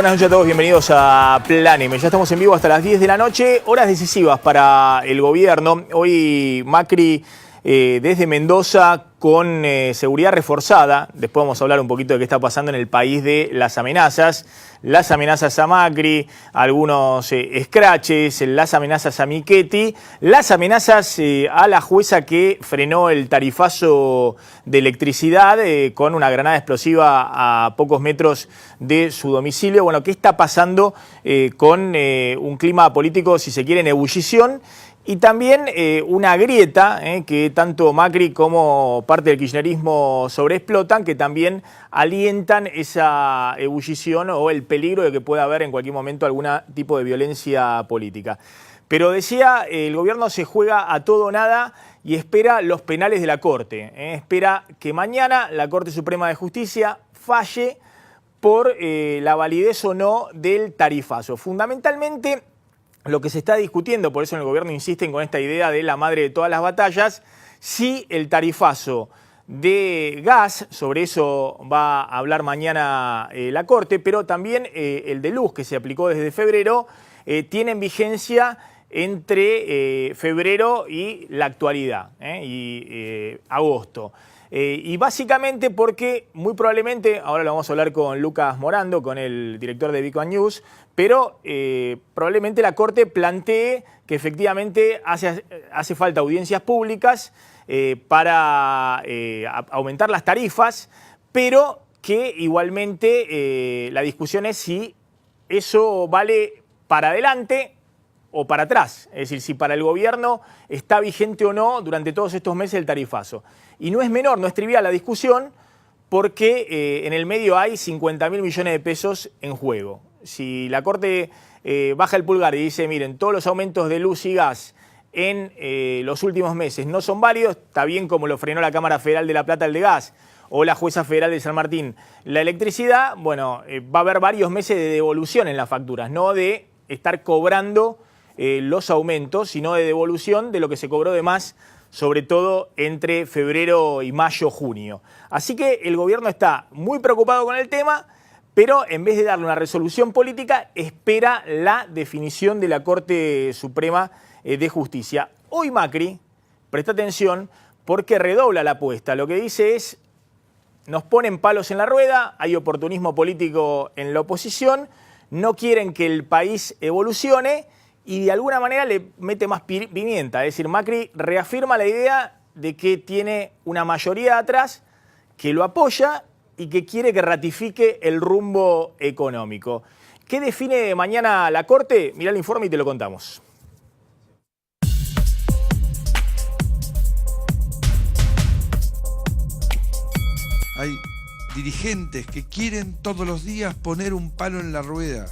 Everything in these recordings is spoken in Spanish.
Buenas noches a todos, bienvenidos a Planeme. Ya estamos en vivo hasta las 10 de la noche, horas decisivas para el gobierno. Hoy Macri desde Mendoza con seguridad reforzada. Después vamos a hablar un poquito de qué está pasando en el país de las amenazas a Macri, algunos escraches, las amenazas a Michetti, las amenazas a la jueza que frenó el tarifazo de electricidad con una granada explosiva a pocos metros de su domicilio. Bueno, ¿qué está pasando con un clima político, si se quiere, en ebullición? Y también una grieta que tanto Macri como parte del kirchnerismo sobreexplotan, que también alientan esa ebullición o el peligro de que pueda haber en cualquier momento algún tipo de violencia política. Pero decía, el gobierno se juega a todo o nada y espera los penales de la Corte. Espera que mañana la Corte Suprema de Justicia falle por la validez o no del tarifazo. Fundamentalmente, lo que se está discutiendo, por eso en el gobierno insisten con esta idea de la madre de todas las batallas, si el tarifazo de gas, sobre eso va a hablar mañana la Corte, pero también el de luz que se aplicó desde febrero, tienen vigencia entre febrero y la actualidad, y agosto. Y básicamente porque muy probablemente, ahora lo vamos a hablar con Lucas Morando, con el director de Bico News, pero probablemente la Corte plantee que efectivamente hace falta audiencias públicas para aumentar las tarifas, pero que igualmente la discusión es si eso vale para adelante o para atrás, es decir, si para el gobierno está vigente o no durante todos estos meses el tarifazo. Y no es menor, no es trivial la discusión, porque en el medio hay 50.000 millones de pesos en juego. Si la Corte baja el pulgar y dice, miren, todos los aumentos de luz y gas en los últimos meses no son válidos, está bien como lo frenó la Cámara Federal de La Plata el de gas, o la Jueza Federal de San Martín la electricidad, bueno, va a haber varios meses de devolución en las facturas, no de estar cobrando los aumentos, sino de devolución de lo que se cobró de más, sobre todo entre febrero y mayo, junio. Así que el gobierno está muy preocupado con el tema, pero en vez de darle una resolución política, espera la definición de la Corte Suprema de Justicia. Hoy Macri, presta atención, porque redobla la apuesta. Lo que dice es, nos ponen palos en la rueda, hay oportunismo político en la oposición, no quieren que el país evolucione, y de alguna manera le mete más pimienta. Es decir, Macri reafirma la idea de que tiene una mayoría atrás que lo apoya y que quiere que ratifique el rumbo económico. ¿Qué define mañana la Corte? Mirá el informe y te lo contamos. Hay dirigentes que quieren todos los días poner un palo en la rueda,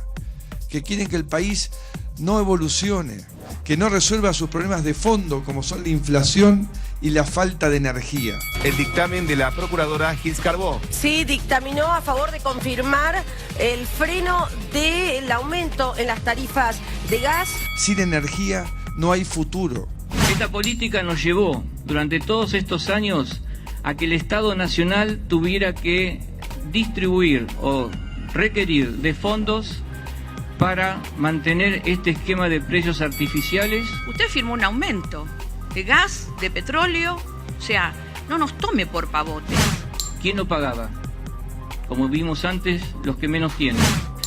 que quieren que el país no evolucione, que no resuelva sus problemas de fondo, como son la inflación y la falta de energía. El dictamen de la procuradora Gils Carbó. Sí, dictaminó a favor de confirmar el freno del aumento en las tarifas de gas. Sin energía no hay futuro. Esta política nos llevó durante todos estos años a que el Estado Nacional tuviera que distribuir o requerir de fondos para mantener este esquema de precios artificiales. Usted firmó un aumento de gas, de petróleo, o sea, no nos tome por pavotes. ¿Quién lo pagaba? Como vimos antes, los que menos tienen.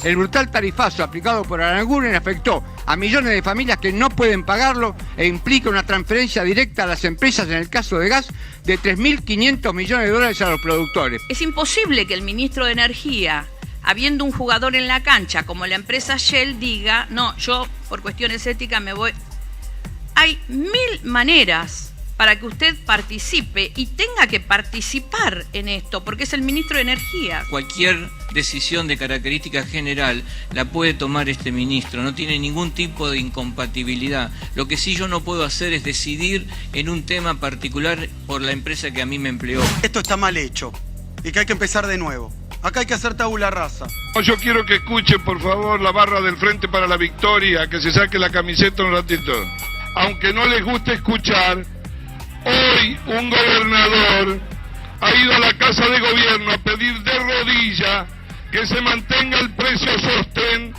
El brutal tarifazo aplicado por Aranguren afectó a millones de familias que no pueden pagarlo e implica una transferencia directa a las empresas, en el caso de gas, de 3.500 millones de dólares a los productores. Es imposible que el ministro de Energía, habiendo un jugador en la cancha como la empresa Shell, diga, no, yo por cuestiones éticas me voy. Hay 1000 maneras para que usted participe y tenga que participar en esto, porque es el ministro de Energía. Cualquier decisión de característica general la puede tomar este ministro, no tiene ningún tipo de incompatibilidad. Lo que sí yo no puedo hacer es decidir en un tema particular por la empresa que a mí me empleó. Esto está mal hecho y que hay que empezar de nuevo. Acá hay que hacer tabula rasa. Yo quiero que escuchen, por favor, la barra del Frente para la Victoria, que se saque la camiseta un ratito. Aunque no les guste escuchar, hoy un gobernador ha ido a la Casa de Gobierno a pedir de rodillas que se mantenga el precio sostén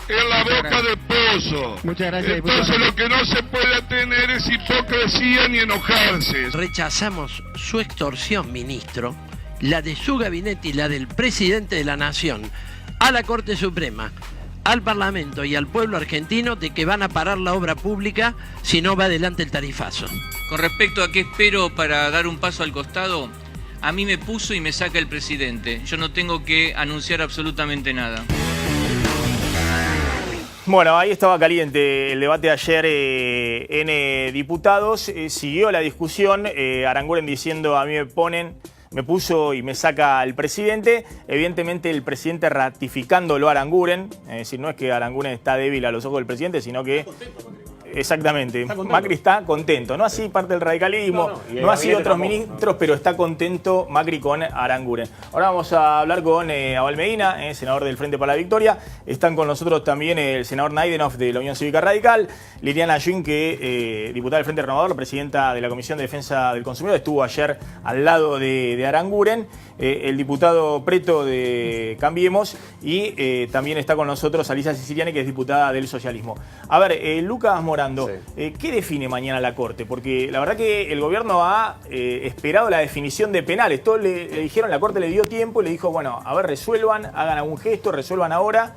en la boca del pozo. Muchas gracias, Entonces diputado. lo que no se puede tener es hipocresía ni enojarse. Rechazamos su extorsión, ministro, la de su gabinete y la del presidente de la Nación, a la Corte Suprema, al Parlamento y al pueblo argentino de que van a parar la obra pública si no va adelante el tarifazo. Con respecto a qué espero para dar un paso al costado, a mí me puso y me saca el presidente. Yo no tengo que anunciar absolutamente nada. Bueno, ahí estaba caliente el debate ayer en diputados. Siguió la discusión, Aranguren diciendo a mí me puso y me saca el presidente. Evidentemente el presidente ratificándolo a Aranguren. Es decir, no es que Aranguren está débil a los ojos del presidente, sino que... Exactamente, Macri está contento, no así parte del radicalismo, no así otros ministros, pero está contento Macri con Aranguren. Ahora vamos a hablar con Abel Medina, senador del Frente para la Victoria. Están con nosotros también el senador Naidenov de la Unión Cívica Radical, Liliana Ayun, que diputada del Frente Renovador, la presidenta de la Comisión de Defensa del Consumidor, estuvo ayer al lado de Aranguren, el diputado Preto de Cambiemos y también está con nosotros Alicia Siciliani, que es diputada del Socialismo. A ver, Lucas Morando, ¿qué define mañana la Corte? Porque la verdad que el gobierno ha esperado la definición de penales. Todos le dijeron, la Corte le dio tiempo y le dijo, bueno, a ver, resuelvan, hagan algún gesto, resuelvan ahora.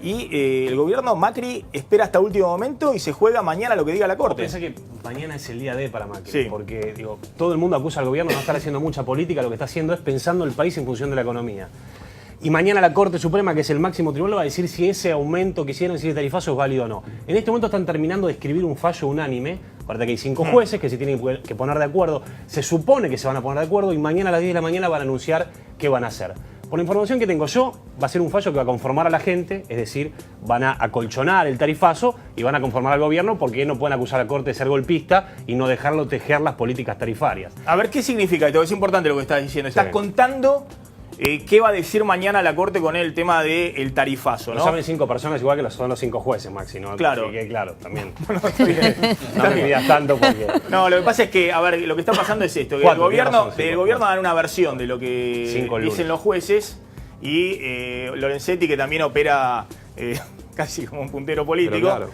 Y el gobierno Macri espera hasta último momento y se juega mañana lo que diga la Corte. Piensa que mañana es el día D para Macri, sí. Porque digo, todo el mundo acusa al gobierno de no estar haciendo mucha política, lo que está haciendo es pensando el país en función de la economía. Y mañana la Corte Suprema, que es el máximo tribunal, va a decir si ese aumento que hicieron, si ese tarifazo es válido o no. En este momento están terminando de escribir un fallo unánime. Acuérdate que hay 5 jueces que se tienen que poner de acuerdo. Se supone que se van a poner de acuerdo y mañana a las 10 de la mañana van a anunciar qué van a hacer. Por la información que tengo yo, va a ser un fallo que va a conformar a la gente, es decir, van a acolchonar el tarifazo y van a conformar al gobierno porque no pueden acusar a la Corte de ser golpista y no dejarlo tejer las políticas tarifarias. A ver, ¿qué significa esto? Es importante lo que estás diciendo. Estás contando... ¿qué va a decir mañana la Corte con el tema del tarifazo? ¿No? Lo saben 5 personas igual que son los 5 jueces, Maxi, ¿no? Claro. Así que, claro, también. Bueno, está bien. No me pidas tanto porque... No, lo que pasa es que, a ver, lo que está pasando es esto. Que el gobierno da una versión de lo que dicen los jueces y Lorenzetti, que también opera casi como un puntero político,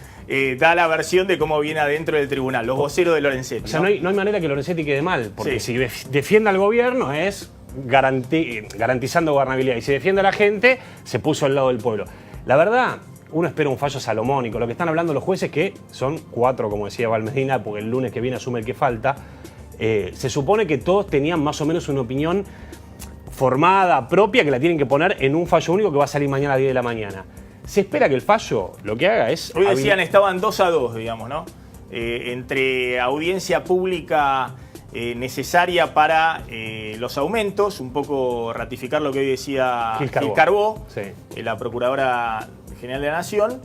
da la versión de cómo viene adentro del tribunal, los voceros de Lorenzetti. O sea, no hay manera que Lorenzetti quede mal, porque si defiende al gobierno es... garantizando gobernabilidad. Y si defiende a la gente, se puso al lado del pueblo. La verdad, uno espera un fallo salomónico. Lo que están hablando los jueces, que son 4, como decía Abel Medina, porque el lunes que viene asume el que falta, se supone que todos tenían más o menos una opinión formada, propia, que la tienen que poner en un fallo único que va a salir mañana a las 10 de la mañana. Se espera que el fallo lo que haga es... Hoy decían, estaban 2-2, digamos, ¿no? Entre audiencia pública... necesaria para los aumentos, un poco ratificar lo que hoy decía Gil Carbó, la Procuradora General de la Nación,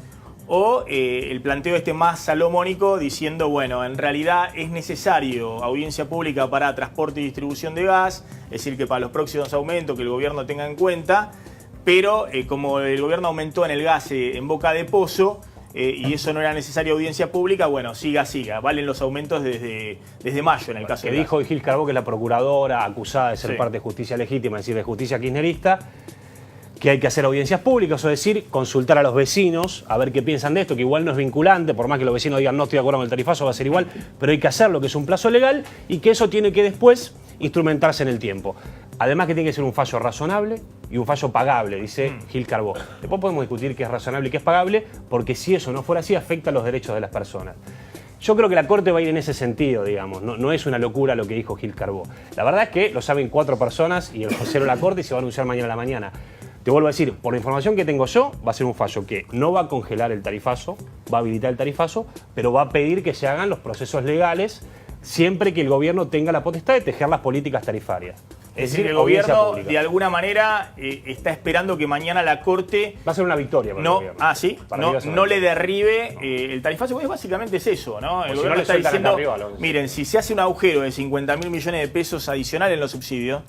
o el planteo más salomónico diciendo, bueno, en realidad es necesario audiencia pública para transporte y distribución de gas, es decir, que para los próximos aumentos que el gobierno tenga en cuenta, pero como el gobierno aumentó en el gas en boca de pozo, y eso no era necesario audiencia pública, bueno, siga, valen los aumentos desde mayo en el caso que dijo Gil Carbó, que es la procuradora acusada de ser parte de justicia legítima, es decir, de justicia kirchnerista, que hay que hacer audiencias públicas, es decir, consultar a los vecinos, a ver qué piensan de esto, que igual no es vinculante, por más que los vecinos digan no estoy de acuerdo con el tarifazo, va a ser igual, pero hay que hacerlo, que es un plazo legal, y que eso tiene que después instrumentarse en el tiempo. Además que tiene que ser un fallo razonable y un fallo pagable, dice Gil Carbó. Después podemos discutir qué es razonable y qué es pagable, porque si eso no fuera así, afecta a los derechos de las personas. Yo creo que la Corte va a ir en ese sentido, digamos. No es una locura lo que dijo Gil Carbó. La verdad es que lo saben 4 personas y el vocero de la Corte y se va a anunciar mañana a la mañana. Te vuelvo a decir, por la información que tengo yo, va a ser un fallo que no va a congelar el tarifazo, va a habilitar el tarifazo, pero va a pedir que se hagan los procesos legales siempre que el gobierno tenga la potestad de tejer las políticas tarifarias. Es decir, el gobierno de alguna manera está esperando que mañana la Corte... Va a ser una victoria para el gobierno. No le derribe el tarifazo, porque básicamente es eso, ¿no? El gobierno está diciendo, miren, si se hace un agujero de 50.000 millones de pesos adicionales en los subsidios,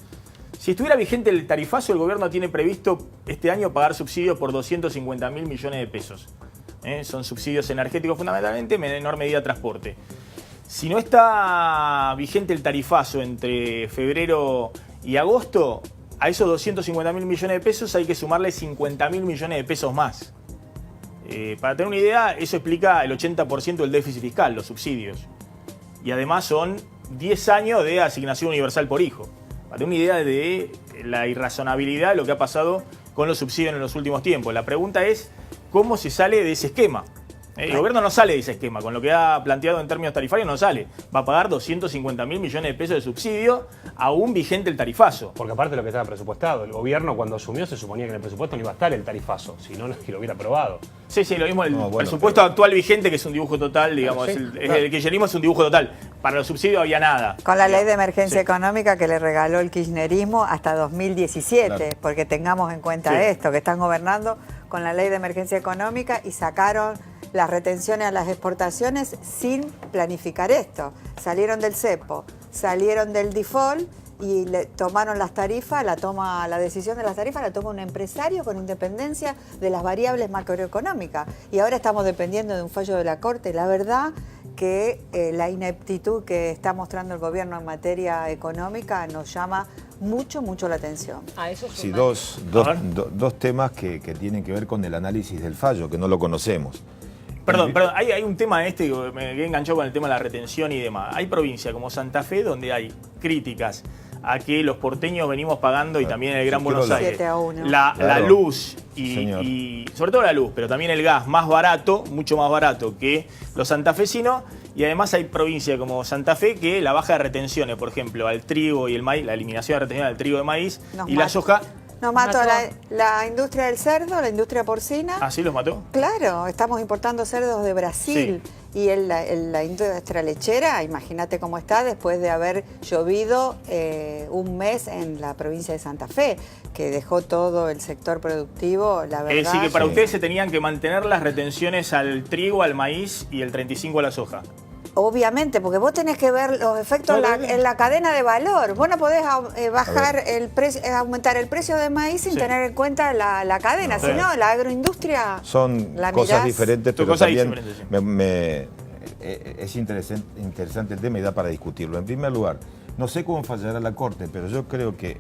si estuviera vigente el tarifazo, el gobierno tiene previsto este año pagar subsidios por 250.000 millones de pesos. Son subsidios energéticos fundamentalmente, en menor medida transporte. Si no está vigente el tarifazo entre febrero y agosto, a esos 250.000 millones de pesos hay que sumarle 50.000 millones de pesos más. Para tener una idea, eso explica el 80% del déficit fiscal, los subsidios. Y además son 10 años de asignación universal por hijo. Para tener una idea de la irrazonabilidad de lo que ha pasado con los subsidios en los últimos tiempos. La pregunta es, ¿cómo se sale de ese esquema? El gobierno no sale de ese esquema, con lo que ha planteado en términos tarifarios no sale. Va a pagar 250.000 millones de pesos de subsidio, aún vigente el tarifazo. Porque aparte de lo que estaba presupuestado, el gobierno cuando asumió se suponía que en el presupuesto no iba a estar el tarifazo, si no, que lo hubiera aprobado. Sí, lo mismo el presupuesto actual vigente, que es un dibujo total, digamos, el kirchnerismo es un dibujo total. Para los subsidios había nada. Con la ley de emergencia económica que le regaló el kirchnerismo hasta 2017, porque tengamos en cuenta esto, que están gobernando con la ley de emergencia económica y sacaron las retenciones a las exportaciones sin planificar esto. Salieron del cepo, salieron del default y le tomaron las tarifas, la decisión de las tarifas la toma un empresario con independencia de las variables macroeconómicas. Y ahora estamos dependiendo de un fallo de la Corte. La verdad que la ineptitud que está mostrando el gobierno en materia económica nos llama mucho la atención. Sí, dos temas que tienen que ver con el análisis del fallo, que no lo conocemos. Perdón, hay un tema que me quedé enganchado con el tema de la retención y demás. Hay provincias como Santa Fe donde hay críticas a que los porteños venimos pagando, y también el Gran Buenos Aires, la luz y sobre todo la luz, pero también el gas más barato, mucho más barato que los santafesinos. Y además hay provincias como Santa Fe que la baja de retenciones, por ejemplo, al trigo y el maíz, la eliminación de retenciones del trigo de maíz la soja. Nos mató la industria del cerdo, la industria porcina. ¿Ah, sí los mató? Claro, estamos importando cerdos de Brasil. Sí. Y la industria lechera, imagínate cómo está después de haber llovido un mes en la provincia de Santa Fe, que dejó todo el sector productivo, la verdad. Es decir, que para ustedes se tenían que mantener las retenciones al trigo, al maíz y el 35% a la soja. Obviamente, porque vos tenés que ver los efectos en la cadena de valor. Vos no podés bajar el precio, aumentar el precio de maíz sin tener en cuenta la cadena. Si no, la agroindustria. Son cosas diferentes, pero también es interesante el tema y da para discutirlo. En primer lugar, no sé cómo fallará la Corte, pero yo creo que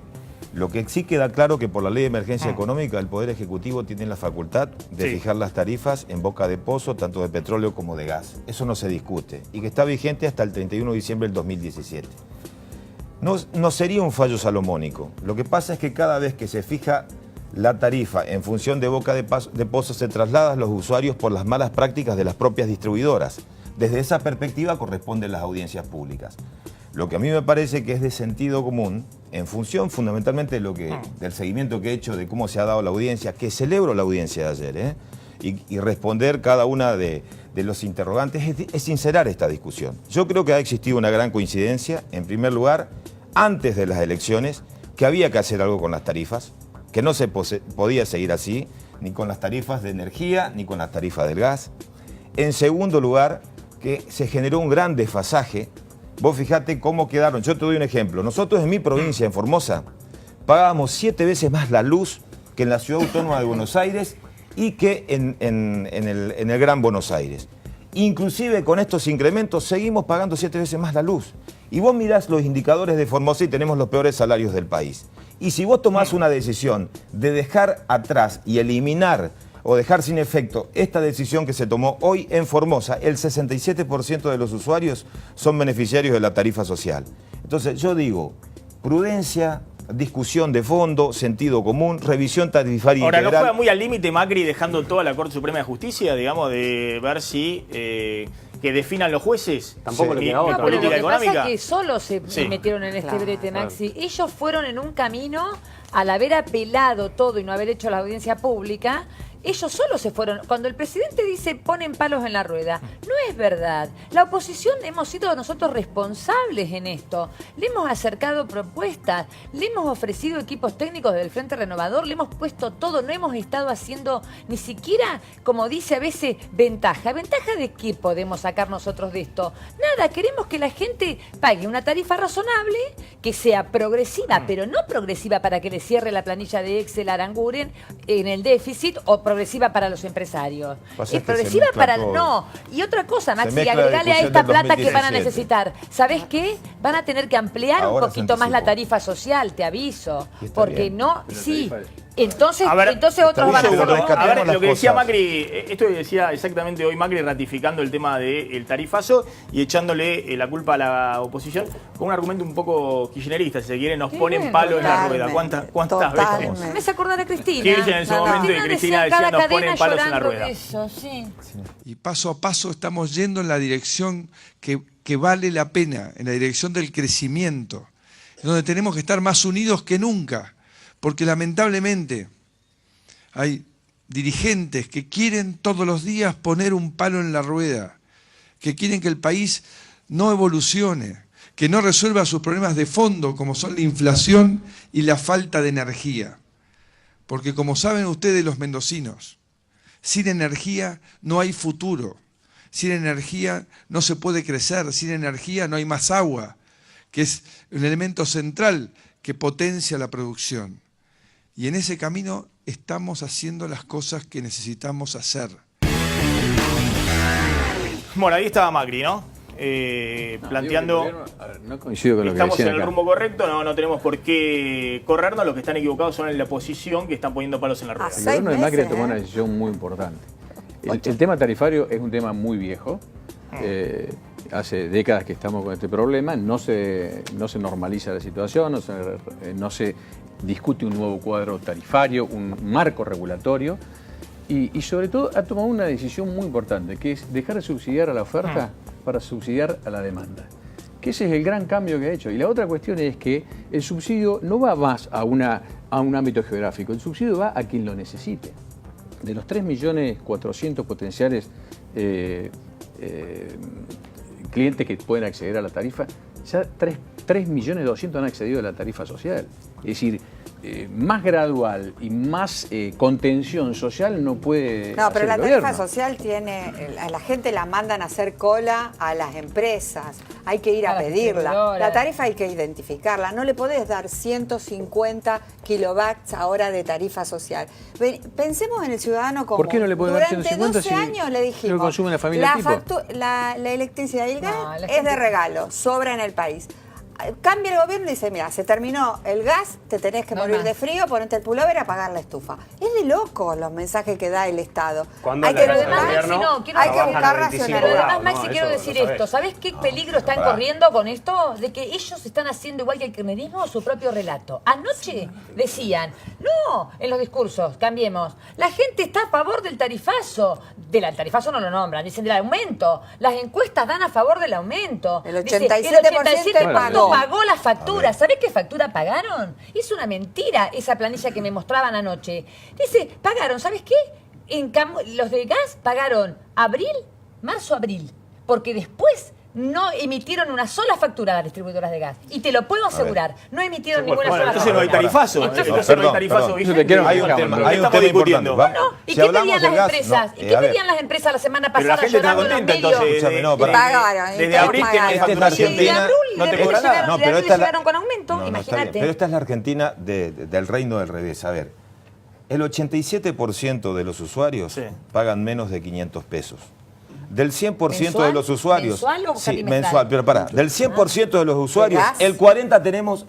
lo que sí queda claro que por la ley de emergencia económica el Poder Ejecutivo tiene la facultad de fijar las tarifas en boca de pozo, tanto de petróleo como de gas. Eso no se discute y que está vigente hasta el 31 de diciembre del 2017. No sería un fallo salomónico. Lo que pasa es que cada vez que se fija la tarifa en función de boca de pozo se trasladan los usuarios por las malas prácticas de las propias distribuidoras. Desde esa perspectiva corresponden las audiencias públicas. Lo que a mí me parece que es de sentido común, en función fundamentalmente del seguimiento que he hecho de cómo se ha dado la audiencia, que celebro la audiencia de ayer, y responder cada una de los interrogantes, es sincerar esta discusión. Yo creo que ha existido una gran coincidencia, en primer lugar, antes de las elecciones, que había que hacer algo con las tarifas, que no se podía seguir así, ni con las tarifas de energía, ni con las tarifas del gas. En segundo lugar, que se generó un gran desfasaje. Vos fijate cómo quedaron. Yo te doy un ejemplo. Nosotros en mi provincia, en Formosa, pagábamos 7 veces más la luz que en la Ciudad Autónoma de Buenos Aires y que en el Gran Buenos Aires. Inclusive con estos incrementos seguimos pagando 7 veces más la luz. Y vos mirás los indicadores de Formosa y tenemos los peores salarios del país. Y si vos tomás una decisión de dejar atrás y eliminar o dejar sin efecto esta decisión que se tomó hoy en Formosa, el 67% de los usuarios son beneficiarios de la tarifa social. Entonces yo digo, prudencia, discusión de fondo, sentido común, revisión tarifaria integral. Ahora, ¿no juega muy al límite Macri dejando toda la Corte Suprema de Justicia, digamos, de ver si que definan los jueces? Tampoco le queda otra. Política económica. Pasa que solo se metieron en este brete, Maxi. Ellos fueron en un camino, al haber apelado todo y no haber hecho la audiencia pública, ellos solo se fueron. Cuando el presidente dice ponen palos en la rueda, no es verdad. La oposición hemos sido nosotros responsables en esto. Le hemos acercado propuestas, le hemos ofrecido equipos técnicos del Frente Renovador, le hemos puesto todo, no hemos estado haciendo ni siquiera, como dice a veces, ventaja. ¿Ventaja de qué podemos sacar nosotros de esto? Nada, queremos que la gente pague una tarifa razonable, que sea progresiva, pero no progresiva para que le cierre la planilla de Excel a Aranguren en el déficit o progresiva para los empresarios. Pasa Es que se progresiva mezcla para... todo. No. Y otra cosa, Maxi, mezcla la agregale a discusión esta del plata que van a 2017. necesitar. ¿Sabés qué? Van a tener que ampliar Ahora un se poquito más la anticipó. tarifa social, te aviso. Y está Porque bien. no... Sí. Entonces, A ver, entonces otros van a bien, pero hacerlo. rescatemos A ver, las lo que decía cosas. Macri, esto que decía exactamente hoy Macri ratificando el tema del tarifazo y echándole la culpa a la oposición con un argumento un poco kirchnerista, si se quiere, nos Sí, ponen palo en la totalmente, rueda. ¿Cuántas totalmente. veces? Me hace acordar a Cristina. Kirchner en su momento y Cristina decía cada nos cadena ponen palos en la llorando rueda. eso, sí. Y paso a paso estamos yendo en la dirección que vale la pena, en la dirección del crecimiento, donde tenemos que estar más unidos que nunca, porque lamentablemente hay dirigentes que quieren todos los días poner un palo en la rueda, que quieren que el país no evolucione, que no resuelva sus problemas de fondo, como son la inflación y la falta de energía. Porque como saben ustedes los mendocinos, sin energía no hay futuro, sin energía no se puede crecer, sin energía no hay más agua, que es un elemento central que potencia la producción. Y en ese camino estamos haciendo las cosas que necesitamos hacer. Bueno, ahí estaba Macri, ¿no? Planteando... No coincido con lo que estamos en decían el acá. rumbo correcto, no tenemos por qué corrernos, los que están equivocados son en la oposición que están poniendo palos en la rueda. El gobierno de Macri tomó una decisión muy importante. El tema tarifario es un tema muy viejo. Hace décadas que estamos con este problema. No se normaliza la situación, no se discute un nuevo cuadro tarifario, un marco regulatorio. Y sobre todo ha tomado una decisión muy importante, que es dejar de subsidiar a la oferta para subsidiar a la demanda. Que ese es el gran cambio que ha hecho. Y la otra cuestión es que el subsidio no va más a un ámbito geográfico, el subsidio va a quien lo necesite. De los 3.400.000 potenciales clientes que pueden acceder a la tarifa, ya 3.200.000 han accedido a la tarifa social. Es decir, más gradual y más contención social no puede No, pero hacer la el tarifa gobierno. social a la gente la mandan a hacer cola a las empresas, hay que ir a pedirla. La tarifa hay que identificarla, no le podés dar 150 kilovatios ahora de tarifa social. Pensemos en el ciudadano común. ¿Por qué no le puede dar Durante 150 12 si años le dijimos, lo consume la familia tipo? la electricidad y el gas No, la es gente- de regalo, sobra en el país. Cambia el gobierno y dice, mira, se terminó el gas, te tenés que No morir más. de frío, ponerte el pullover y apagar la estufa. Es de loco los mensajes que da el Estado. Cuando Hay la que casa Pero del además, buscar, gobierno Maxi, no, quiero hay que trabajan buscar a 25 Pero además, racionalidad. Maxi, no, quiero eso decir lo sabés. esto. ¿Sabés qué peligro están pará. corriendo con esto? De que ellos están haciendo igual que el kirchnerismo su propio relato. Anoche decían, no, en los discursos, cambiemos. La gente está a favor del tarifazo. Del tarifazo no lo nombran, dicen del aumento. Las encuestas dan a favor del aumento. El Dice, 87% pagó. pagó. La factura. ¿Sabés qué factura pagaron? Es una mentira esa planilla que me mostraban anoche. Dice, pagaron, ¿sabes qué? Los de gas pagaron marzo-abril, porque después no emitieron una sola factura a las distribuidoras de gas. Y te lo puedo asegurar, no emitieron ninguna Bueno, sola entonces no hay factura. tarifazo. Entonces no hay tarifazo vigente. Hay un tema Estamos discutiendo. importante. ¿Y Si qué hablamos pedían del las gas, empresas? no, ¿Y qué a ver. pedían las empresas la semana Pero la pasada gente está llorando en los contenta, medios? entonces. Escúchame, no, pará. Pagaron, Desde abril pagaron. tenés Esta es la facturación Y de Argentina. abril, no de te abril cobra nada. llegaron, No, de pero abril esta es la- llegaron con aumento, No, está bien. imagínate. Pero esta es la Argentina del reino del revés. A ver, el 87% de los usuarios Sí. pagan menos de 500 pesos. Del 100% ¿Mensual? de los usuarios... ¿Mensual o sí, cuatrimestral? mensual, pero pará. Del 100% de los usuarios, gas? el 40% tenemos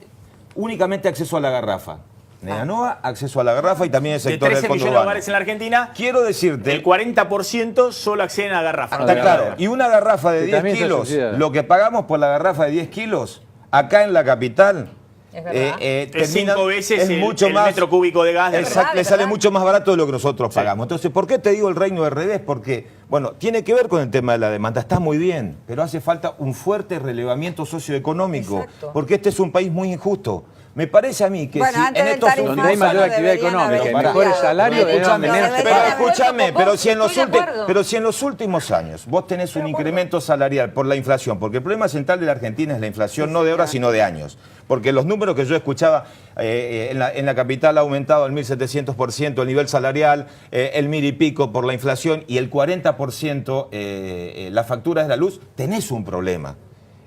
únicamente acceso a la garrafa. Neanoa, acceso a la garrafa y también el De sector 13 del millones de conurbano. hogares en la Argentina, Quiero decirte... el 40% solo acceden a garrafa. Está claro. Y una garrafa de Que 10 también está kilos, subsidiada. lo que pagamos por la garrafa de 10 kilos, acá en la capital, Es verdad. Es 5 veces es el mucho más, metro cúbico de gas. Exacto, le ¿Es sale verdad? mucho más barato de lo que nosotros pagamos. Entonces, ¿por qué te digo el reino del revés? Porque, bueno, tiene que ver con el tema de la demanda. Está muy bien, pero hace falta un fuerte relevamiento socioeconómico. Exacto. Porque este es un país muy injusto. Me parece a mí que Bueno, si antes en del estos tarifazo Donde hay mayor no actividad deberían económica y haber mejores cambiado. salarios, No, es donde no menos se deberían paga. haber- Escúchame, Estoy pero si en los últimos años vos tenés un incremento salarial por la inflación, porque el problema central de la Argentina es la inflación no de ahora, sino de años. Porque los números que yo escuchaba, en la capital ha aumentado al 1.700% el nivel salarial, el 1.000 y pico por la inflación y el 40% la factura de la luz, tenés un problema.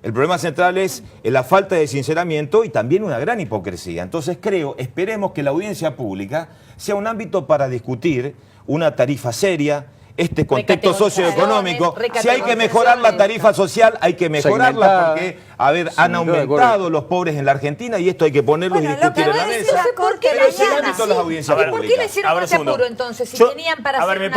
El problema central es la falta de sinceramiento y también una gran hipocresía. Entonces esperemos que la audiencia pública sea un ámbito para discutir una tarifa seria, este contexto socioeconómico. Si hay que mejorar la tarifa social, hay que mejorarla porque, a ver, han aumentado los pobres en la Argentina y esto hay que ponerlo y discutir en la mesa. ¿Por qué Pero es el ámbito de las audiencias públicas. ¿Por qué le hicieron ese apuro entonces? Si tenían para hacer me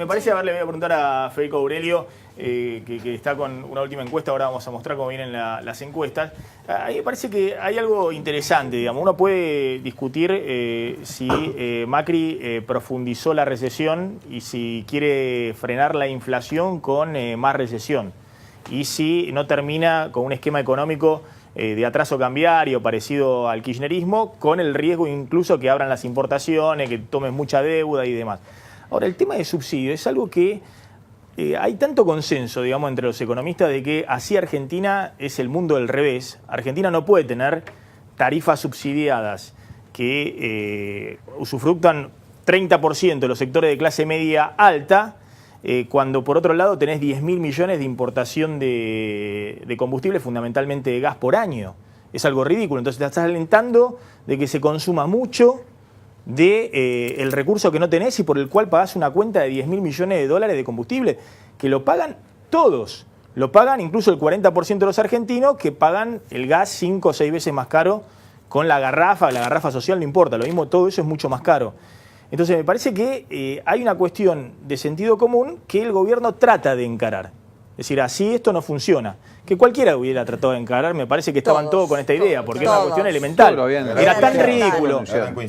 parece, a ver, le voy a preguntar a Federico Aurelio, que está con una última encuesta, ahora vamos a mostrar cómo vienen las encuestas. A mí me parece que hay algo interesante, digamos. Uno puede discutir si Macri profundizó la recesión y si quiere frenar la inflación con más recesión. Y si no termina con un esquema económico de atraso cambiario parecido al kirchnerismo, con el riesgo incluso que abran las importaciones, que tomen mucha deuda y demás. Ahora, el tema de subsidio es algo que hay tanto consenso, digamos, entre los economistas de que así Argentina es el mundo del revés. Argentina no puede tener tarifas subsidiadas que usufructan 30% de los sectores de clase media alta, cuando por otro lado tenés 10.000 millones de importación de combustible, fundamentalmente de gas por año. Es algo ridículo. Entonces te estás alentando de que se consuma mucho el recurso que no tenés y por el cual pagás una cuenta de 10.000 millones de dólares de combustible, que lo pagan todos. Lo pagan incluso el 40% de los argentinos, que pagan el gas 5 o 6 veces más caro con la garrafa social no importa, lo mismo, todo eso es mucho más caro. Entonces me parece que hay una cuestión de sentido común que el gobierno trata de encarar. Es decir, así esto no funciona. Que cualquiera hubiera tratado de encarar, me parece que estaban todos con esta idea, porque es una cuestión elemental. Era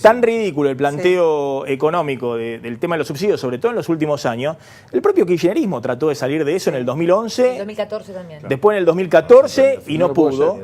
tan ridículo el planteo económico del tema de los subsidios, sobre todo en los últimos años. El propio kirchnerismo trató de salir de eso en el 2011. En 2014 también. Después en el 2014 y no pudo.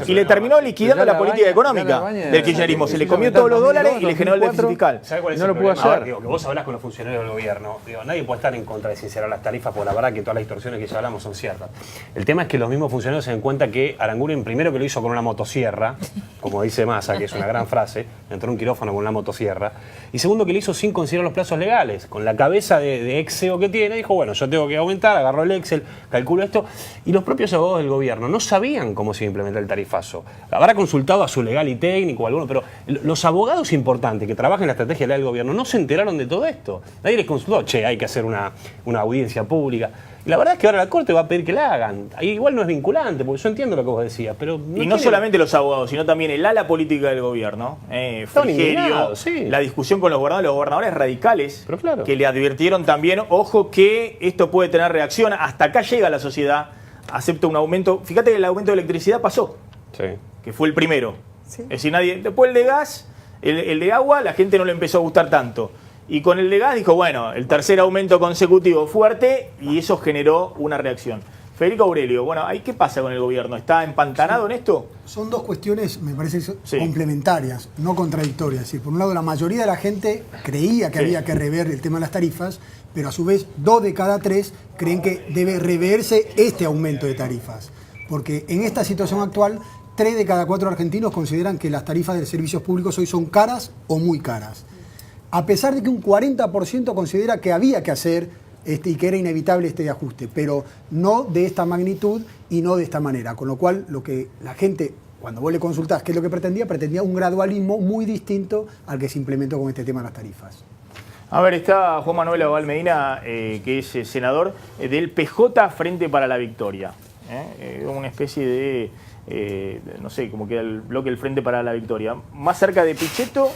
Y le terminó liquidando la política económica del kirchnerismo. Se le comió todos los dólares y le generó el déficit fiscal. ¿Sabe cuál es el problema? A ver, digo, que vos hablás con los funcionarios del gobierno. Digo, nadie puede estar en contra de sincerar las tarifas, porque la verdad que todas las distorsiones que ya hablamos son ciertas. El tema es que los mismos funcionarios se dan cuenta que Aranguren, primero que lo hizo con una motosierra, como dice Massa, que es una gran frase, entró en un quirófano con una motosierra, y segundo que lo hizo sin considerar los plazos legales. Con la cabeza de ex CEO que tiene, dijo, bueno, yo tengo que aumentar, agarró el Excel, calculo esto, y los propios abogados del gobierno no sabían cómo se implementa el tarifazo. Habrá consultado a su legal y técnico o alguno, pero los abogados importantes que trabajan en la estrategia legal del gobierno no se enteraron de todo esto. Nadie les consultó, che, hay que hacer una audiencia pública. Y la verdad es que ahora la Corte va a pedir que la hagan. Ahí igual no es vinculante, porque yo entiendo lo que vos decías, pero... No solamente los abogados, sino también el ala política del gobierno, Frigerio, sí. La discusión con los gobernadores radicales, que le advirtieron también, ojo que esto puede tener reacción, hasta acá llega la sociedad, acepta un aumento. Fíjate que el aumento de electricidad pasó, que fue el primero. Sí. Es decir, después el de gas, el de agua, la gente no le empezó a gustar tanto. Y con el de gas dijo, bueno, el tercer aumento consecutivo fuerte y eso generó una reacción. Federico Aurelio, bueno, ¿qué pasa con el gobierno? ¿Está empantanado en esto? Son dos cuestiones, me parece, complementarias, no contradictorias. Es decir, por un lado, la mayoría de la gente creía que había que rever el tema de las tarifas, pero a su vez, 2 de cada 3 creen que debe reverse este aumento de tarifas. Porque en esta situación actual, 3 de cada 4 argentinos consideran que las tarifas de servicios públicos hoy son caras o muy caras. A pesar de que un 40% considera que había que hacer y que era inevitable este ajuste, pero no de esta magnitud y no de esta manera. Con lo cual, lo que la gente, cuando vos le consultás qué es lo que pretendía un gradualismo muy distinto al que se implementó con este tema de las tarifas. A ver, está Juan Manuel Abal Medina, que es senador del PJ Frente para la Victoria. Una especie de, no sé, como queda el bloque del Frente para la Victoria. Más cerca de Pichetto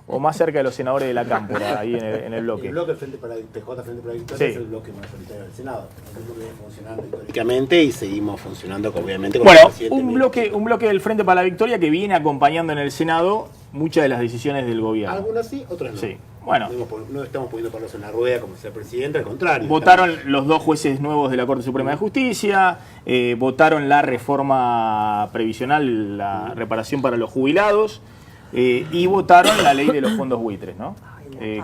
o más cerca de los senadores de la Cámpora, ahí en el bloque. El bloque Frente para la Victoria es el bloque mayoritario del Senado. Nosotros venimos funcionando históricamente y seguimos funcionando, obviamente, con el presidente. Un bloque del Frente para la Victoria que viene acompañando en el Senado muchas de las decisiones del gobierno. Algunas sí, otras no. Sí. Bueno, no estamos poniendo palos en la rueda como sea el presidente, al contrario. Votaron los 2 jueces nuevos de la Corte Suprema de Justicia, votaron la reforma previsional, la reparación para los jubilados, y votaron la ley de los fondos buitres, ¿no?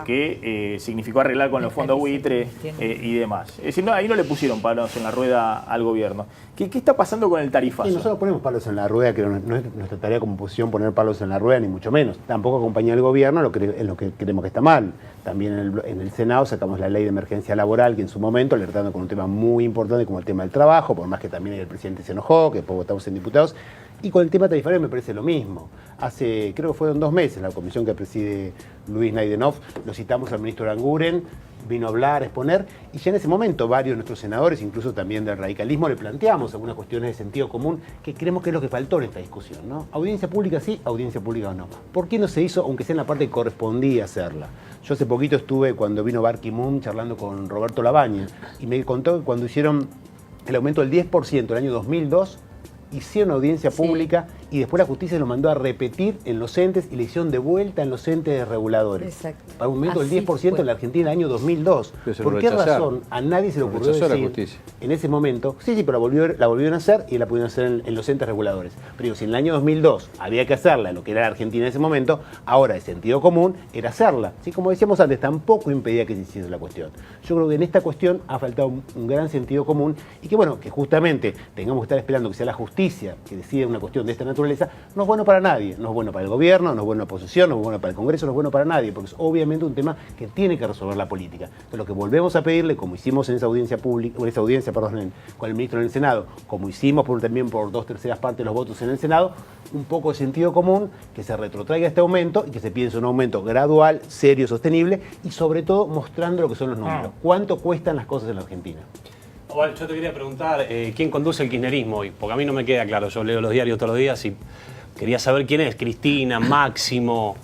que significó arreglar con los fondos buitre y demás. Es decir, ahí no le pusieron palos en la rueda al gobierno. ¿Qué está pasando con el tarifazo? Sí, nosotros ponemos palos en la rueda, que no es nuestra tarea como oposición poner palos en la rueda, ni mucho menos. Tampoco acompañar al gobierno en lo que creemos que está mal. También en el Senado sacamos la ley de emergencia laboral, que en su momento, alertando con un tema muy importante como el tema del trabajo, por más que también el presidente se enojó, que después votamos en diputados. Y con el tema tarifario me parece lo mismo. Creo que fueron 2 meses, la comisión que preside Luis Naidenov, lo citamos al ministro Aranguren, vino a hablar, a exponer, y ya en ese momento varios de nuestros senadores, incluso también del radicalismo, le planteamos algunas cuestiones de sentido común que creemos que es lo que faltó en esta discusión, ¿no? Audiencia pública sí, audiencia pública no. ¿Por qué no se hizo, aunque sea en la parte que correspondía hacerla? Yo hace poquito estuve, cuando vino Ban Ki-moon, charlando con Roberto Labaña, y me contó que cuando hicieron el aumento del 10% el año 2002, hicieron audiencia pública y después la justicia lo mandó a repetir en los entes y le hicieron de vuelta en los entes reguladores. Exacto. Para un aumento del 10% en la Argentina en el año 2002. ¿Por qué razón a nadie se le ocurrió decir en ese momento? Sí, pero la volvieron a hacer y la pudieron hacer en los entes reguladores. Pero digo, si en el año 2002 había que hacerla, lo que era la Argentina en ese momento, ahora el sentido común era hacerla. ¿Sí? Como decíamos antes, tampoco impedía que se hiciese la cuestión. Yo creo que en esta cuestión ha faltado un gran sentido común y que bueno, que justamente tengamos que estar esperando que sea la justicia que decida una cuestión de esta naturaleza, no es bueno para nadie. No es bueno para el gobierno, no es bueno para la oposición, no es bueno para el Congreso, no es bueno para nadie, porque es obviamente un tema que tiene que resolver la política. Entonces lo que volvemos a pedirle, como hicimos en esa audiencia pública, con el ministro en el Senado, como hicimos también por 2/3 partes de los votos en el Senado, un poco de sentido común, que se retrotraiga este aumento y que se piense un aumento gradual, serio, sostenible y sobre todo mostrando lo que son los números. ¿Cuánto cuestan las cosas en la Argentina? Bueno, yo te quería preguntar, ¿quién conduce el kirchnerismo hoy? Porque a mí no me queda claro, yo leo los diarios todos los días y quería saber quién es, Cristina, Máximo.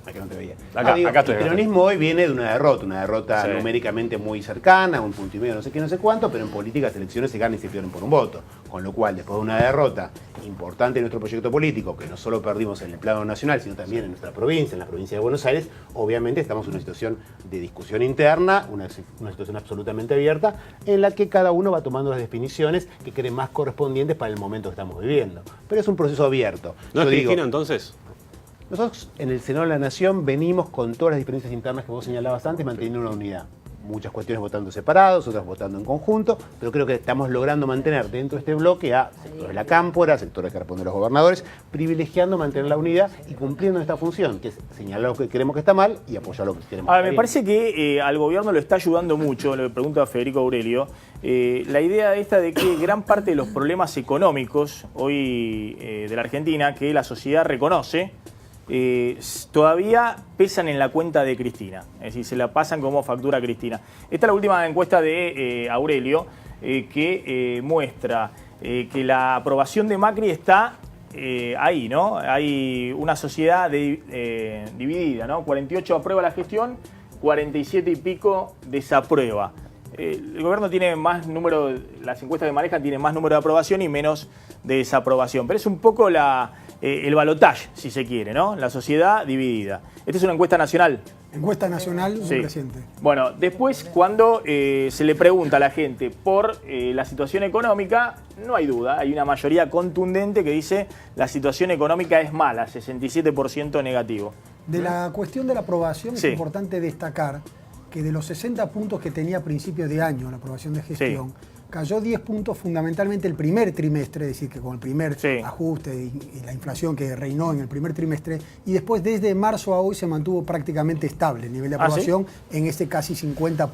Acá no te veía. Acá estoy. El peronismo hoy viene de una derrota numéricamente muy cercana, 1,5 puntos, no sé qué, no sé cuánto, pero en política las elecciones se ganan y se pierden por un voto. Con lo cual, después de una derrota importante en nuestro proyecto político, que no solo perdimos en el plano nacional, sino también en nuestra provincia, en la provincia de Buenos Aires, obviamente estamos en una situación de discusión interna, una situación absolutamente abierta, en la que cada uno va tomando las definiciones que cree más correspondientes para el momento que estamos viviendo. Pero es un proceso abierto. ¿No es Cristina entonces? Nosotros en el Senado de la Nación venimos con todas las diferencias internas que vos señalabas antes, manteniendo una unidad. Muchas cuestiones votando separados, otras votando en conjunto, pero creo que estamos logrando mantener dentro de este bloque a sectores de la cámpora, sectores que responden los gobernadores, privilegiando mantener la unidad y cumpliendo esta función, que es señalar lo que queremos que está mal y apoyar lo que queremos que está bien. Me parece que al gobierno lo está ayudando mucho, le pregunto a Federico Aurelio, la idea esta de que gran parte de los problemas económicos hoy de la Argentina, que la sociedad reconoce, todavía pesan en la cuenta de Cristina, es decir, se la pasan como factura a Cristina. Esta es la última encuesta de Aurelio que muestra que la aprobación de Macri está ahí, ¿no? Hay una sociedad dividida, ¿no? 48 aprueba la gestión, 47 y pico desaprueba. El gobierno tiene más número, las encuestas que manejan tienen más número de aprobación y menos de desaprobación, pero es un poco el balotaje, si se quiere, ¿no? La sociedad dividida. Esta es una encuesta nacional. Encuesta nacional muy reciente. Bueno, después cuando se le pregunta a la gente por la situación económica, no hay duda, hay una mayoría contundente que dice la situación económica es mala, 67% negativo. De la cuestión de la aprobación es importante destacar que de los 60 puntos que tenía a principios de año la aprobación de gestión, cayó 10 puntos fundamentalmente el primer trimestre, es decir, que con el primer ajuste y la inflación que reinó en el primer trimestre, y después desde marzo a hoy se mantuvo prácticamente estable el nivel de aprobación en este casi 50%.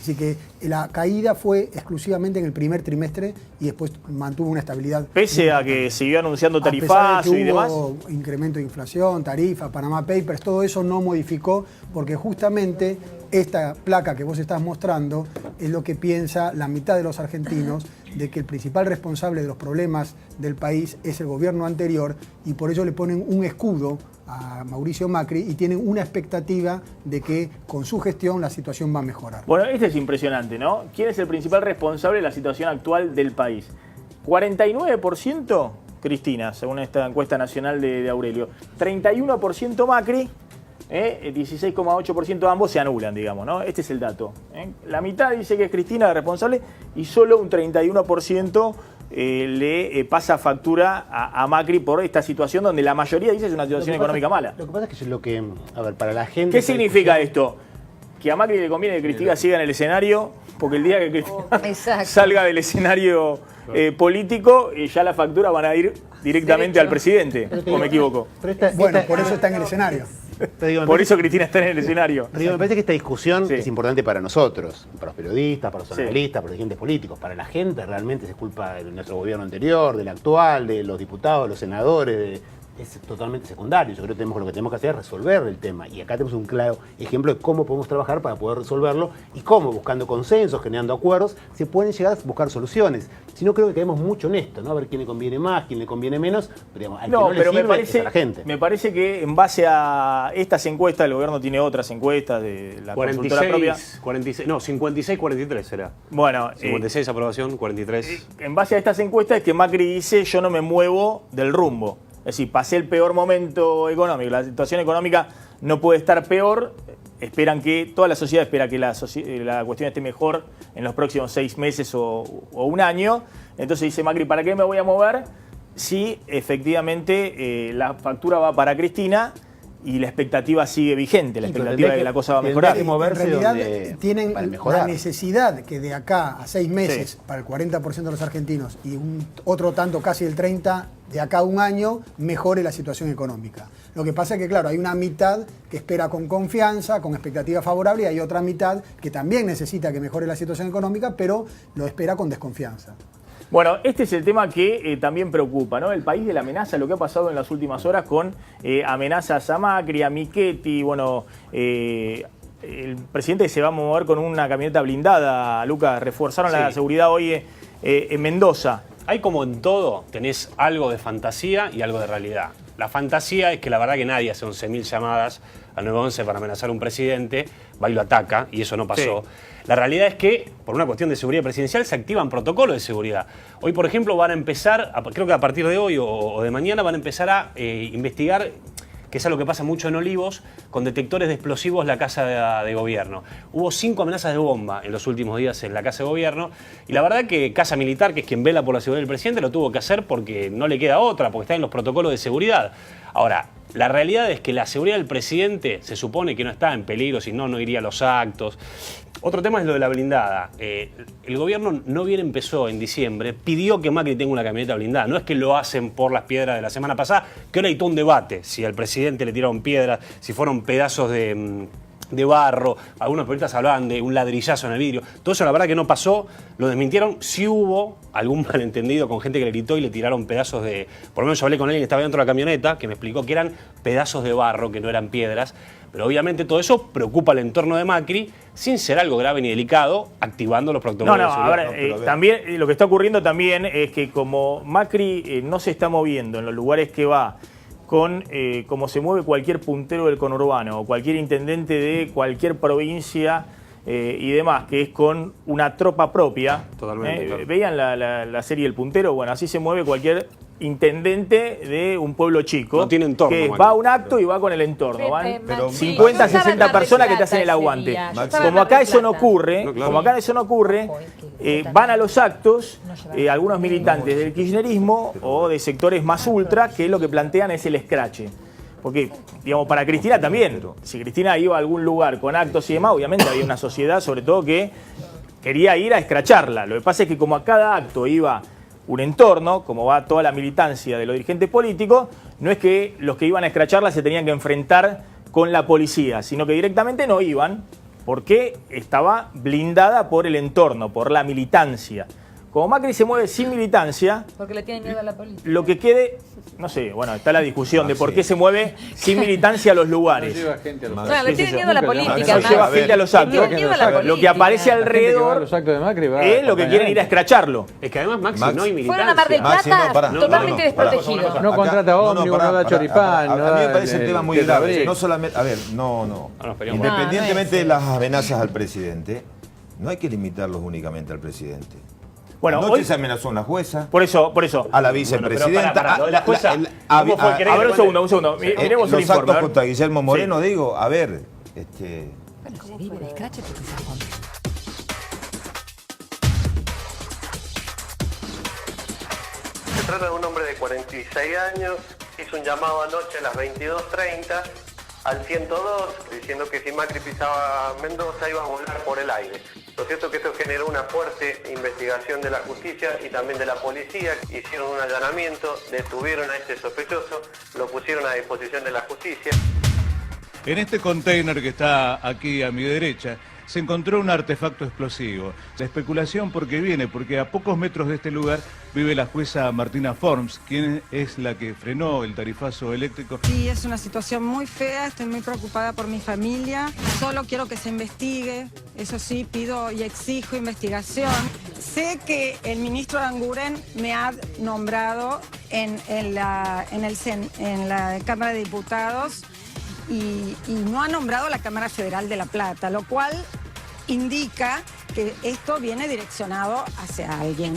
Así que la caída fue exclusivamente en el primer trimestre y después mantuvo una estabilidad. Pese a que siguió anunciando tarifazo y demás. Hubo incremento de inflación, tarifa, Panama Papers, todo eso no modificó porque justamente esta placa que vos estás mostrando es lo que piensa la mitad de los argentinos, de que el principal responsable de los problemas del país es el gobierno anterior y por ello le ponen un escudo a Mauricio Macri y tienen una expectativa de que con su gestión la situación va a mejorar. Bueno, este es impresionante, ¿no? ¿Quién es el principal responsable de la situación actual del país? 49% Cristina, según esta encuesta nacional de Aurelio. 31% Macri. 16,8% ambos se anulan, digamos, ¿no? Este es el dato. La mitad dice que es Cristina la responsable y solo un 31% le pasa factura a Macri por esta situación donde la mayoría dice es una situación económica mala. Lo que pasa es que a ver, para la gente... ¿Qué significa esto? Que a Macri le conviene que Cristina siga en el escenario, porque el día que Cristina salga del escenario político, ya la factura van a ir directamente al presidente, ¿o me equivoco? Bueno, por eso está en el escenario. Por eso Cristina está en el escenario. Me parece que esta discusión es importante para nosotros, para los periodistas, para los analistas, para los dirigentes políticos. Para la gente realmente es culpa de nuestro gobierno anterior, del actual, de los diputados, los senadores, es totalmente secundario. Yo creo que lo que tenemos que hacer es resolver el tema. Y acá tenemos un claro ejemplo de cómo podemos trabajar para poder resolverlo y cómo, buscando consensos, generando acuerdos, se pueden llegar a buscar soluciones. Si no, creo que caemos mucho en esto, ¿no? A ver quién le conviene más, quién le conviene menos. Pero, digamos, al que no le sirve es a la gente. Me parece que en base a estas encuestas, el gobierno tiene otras encuestas de la consultora propia. 46, no, 56-43 será. Bueno, 56 aprobación, 43. En base a estas encuestas es que Macri dice yo no me muevo del rumbo. Es decir, pasé el peor momento económico, la situación económica no puede estar peor, toda la sociedad espera que la cuestión esté mejor en los próximos 6 meses o un año. Entonces dice Macri, ¿para qué me voy a mover si efectivamente la factura va para Cristina y la expectativa sigue vigente, la expectativa de que la cosa va a mejorar? En realidad tienen la necesidad que de acá a 6 meses, para el 40% de los argentinos y otro tanto, casi el 30%, de acá a un año, mejore la situación económica. Lo que pasa es que, claro, hay una mitad que espera con confianza, con expectativa favorable, y hay otra mitad que también necesita que mejore la situación económica, pero lo espera con desconfianza. Bueno, este es el tema que también preocupa, ¿no? El país de la amenaza, lo que ha pasado en las últimas horas con amenazas a Macri, a Michetti, bueno, el presidente se va a mover con una camioneta blindada, Lucas, reforzaron la seguridad hoy en Mendoza. Hay como en todo, tenés algo de fantasía y algo de realidad. La fantasía es que la verdad que nadie hace 11.000 llamadas al 911 para amenazar a un presidente, va y lo ataca, y eso no pasó. Sí. La realidad es que, por una cuestión de seguridad presidencial, se activan protocolos de seguridad. Hoy, por ejemplo, van a empezar, creo que a partir de hoy o de mañana, van a empezar a investigar, que es algo que pasa mucho en Olivos, con detectores de explosivos la Casa de Gobierno. Hubo 5 amenazas de bomba en los últimos días en la Casa de Gobierno, y la verdad que Casa Militar, que es quien vela por la seguridad del presidente, lo tuvo que hacer porque no le queda otra, porque está en los protocolos de seguridad. Ahora, la realidad es que la seguridad del presidente se supone que no está en peligro, si no, no iría a los actos. Otro tema es lo de la blindada. El gobierno no bien empezó en diciembre, pidió que Macri tenga una camioneta blindada. No es que lo hacen por las piedras de la semana pasada, que ahora hay todo un debate. Si al presidente le tiraron piedras, si fueron pedazos de barro, algunos periodistas hablaban de un ladrillazo en el vidrio. Todo eso la verdad que no pasó, lo desmintieron. Sí hubo algún malentendido con gente que le gritó y le tiraron pedazos de... Por lo menos yo hablé con alguien que estaba dentro de la camioneta, que me explicó que eran pedazos de barro, que no eran piedras. Pero obviamente todo eso preocupa al entorno de Macri, sin ser algo grave ni delicado, activando los protocolos de seguridad. También lo que está ocurriendo también es que como Macri no se está moviendo en los lugares que va, con como se mueve cualquier puntero del conurbano o cualquier intendente de cualquier provincia y demás, que es con una tropa propia. Totalmente. ¿Veían la serie El Puntero? Bueno, así se mueve cualquier intendente de un pueblo chico. No tiene entorno, que va a un acto y va con el entorno. Van 50, 60 personas que te hacen el aguante. Como acá eso no ocurre, van a los actos algunos militantes del kirchnerismo o de sectores más ultra, que lo que plantean es el escrache. Porque, digamos, para Cristina también, si Cristina iba a algún lugar con actos y demás, obviamente había una sociedad, sobre todo, que quería ir a escracharla. Lo que pasa es que como a cada acto iba un entorno, como va toda la militancia de los dirigentes políticos, no es que los que iban a escracharla se tenían que enfrentar con la policía, sino que directamente no iban porque estaba blindada por el entorno, por la militancia. Como Macri se mueve sin militancia, porque le tiene miedo a la política. Lo que quede, no sé, bueno, está la discusión de por qué se mueve sin militancia a los lugares. No lleva gente a los actos. Claro, le tiene miedo a la política. No lleva gente a los actos. Lo que aparece alrededor es lo que quieren ir a escracharlo. Es que además Maxi no hay militancia. Fueron a Mar del Plata totalmente desprotegidos. No contrata ómnibus, no da choripán. A mí me parece un tema muy grave. No solamente, a ver, independientemente de las amenazas al presidente, no hay que limitarlos únicamente al presidente. Bueno, anoche se amenazó a una jueza. Por eso. A la vicepresidenta. La jueza. A ver, un segundo. Miremos el informe. Los actos contra Guillermo Moreno, digo, a ver. Bueno, se vive de escrache porque se trata de un hombre de 46 años, hizo un llamado anoche a las 22:30 al 102 diciendo que si Macri pisaba Mendoza iba a volar por el aire. Lo cierto es que esto generó una fuerte investigación de la justicia y también de la policía. Hicieron un allanamiento, detuvieron a este sospechoso, lo pusieron a disposición de la justicia. En este container que está aquí a mi derecha, se encontró un artefacto explosivo. La especulación porque a pocos metros de este lugar vive la jueza Martina Forms, quien es la que frenó el tarifazo eléctrico. Sí, es una situación muy fea, estoy muy preocupada por mi familia. Solo quiero que se investigue, eso sí, pido y exijo investigación. Sé que el ministro Aranguren me ha nombrado en la Cámara de Diputados y no ha nombrado la Cámara Federal de La Plata, lo cual indica que esto viene direccionado hacia alguien.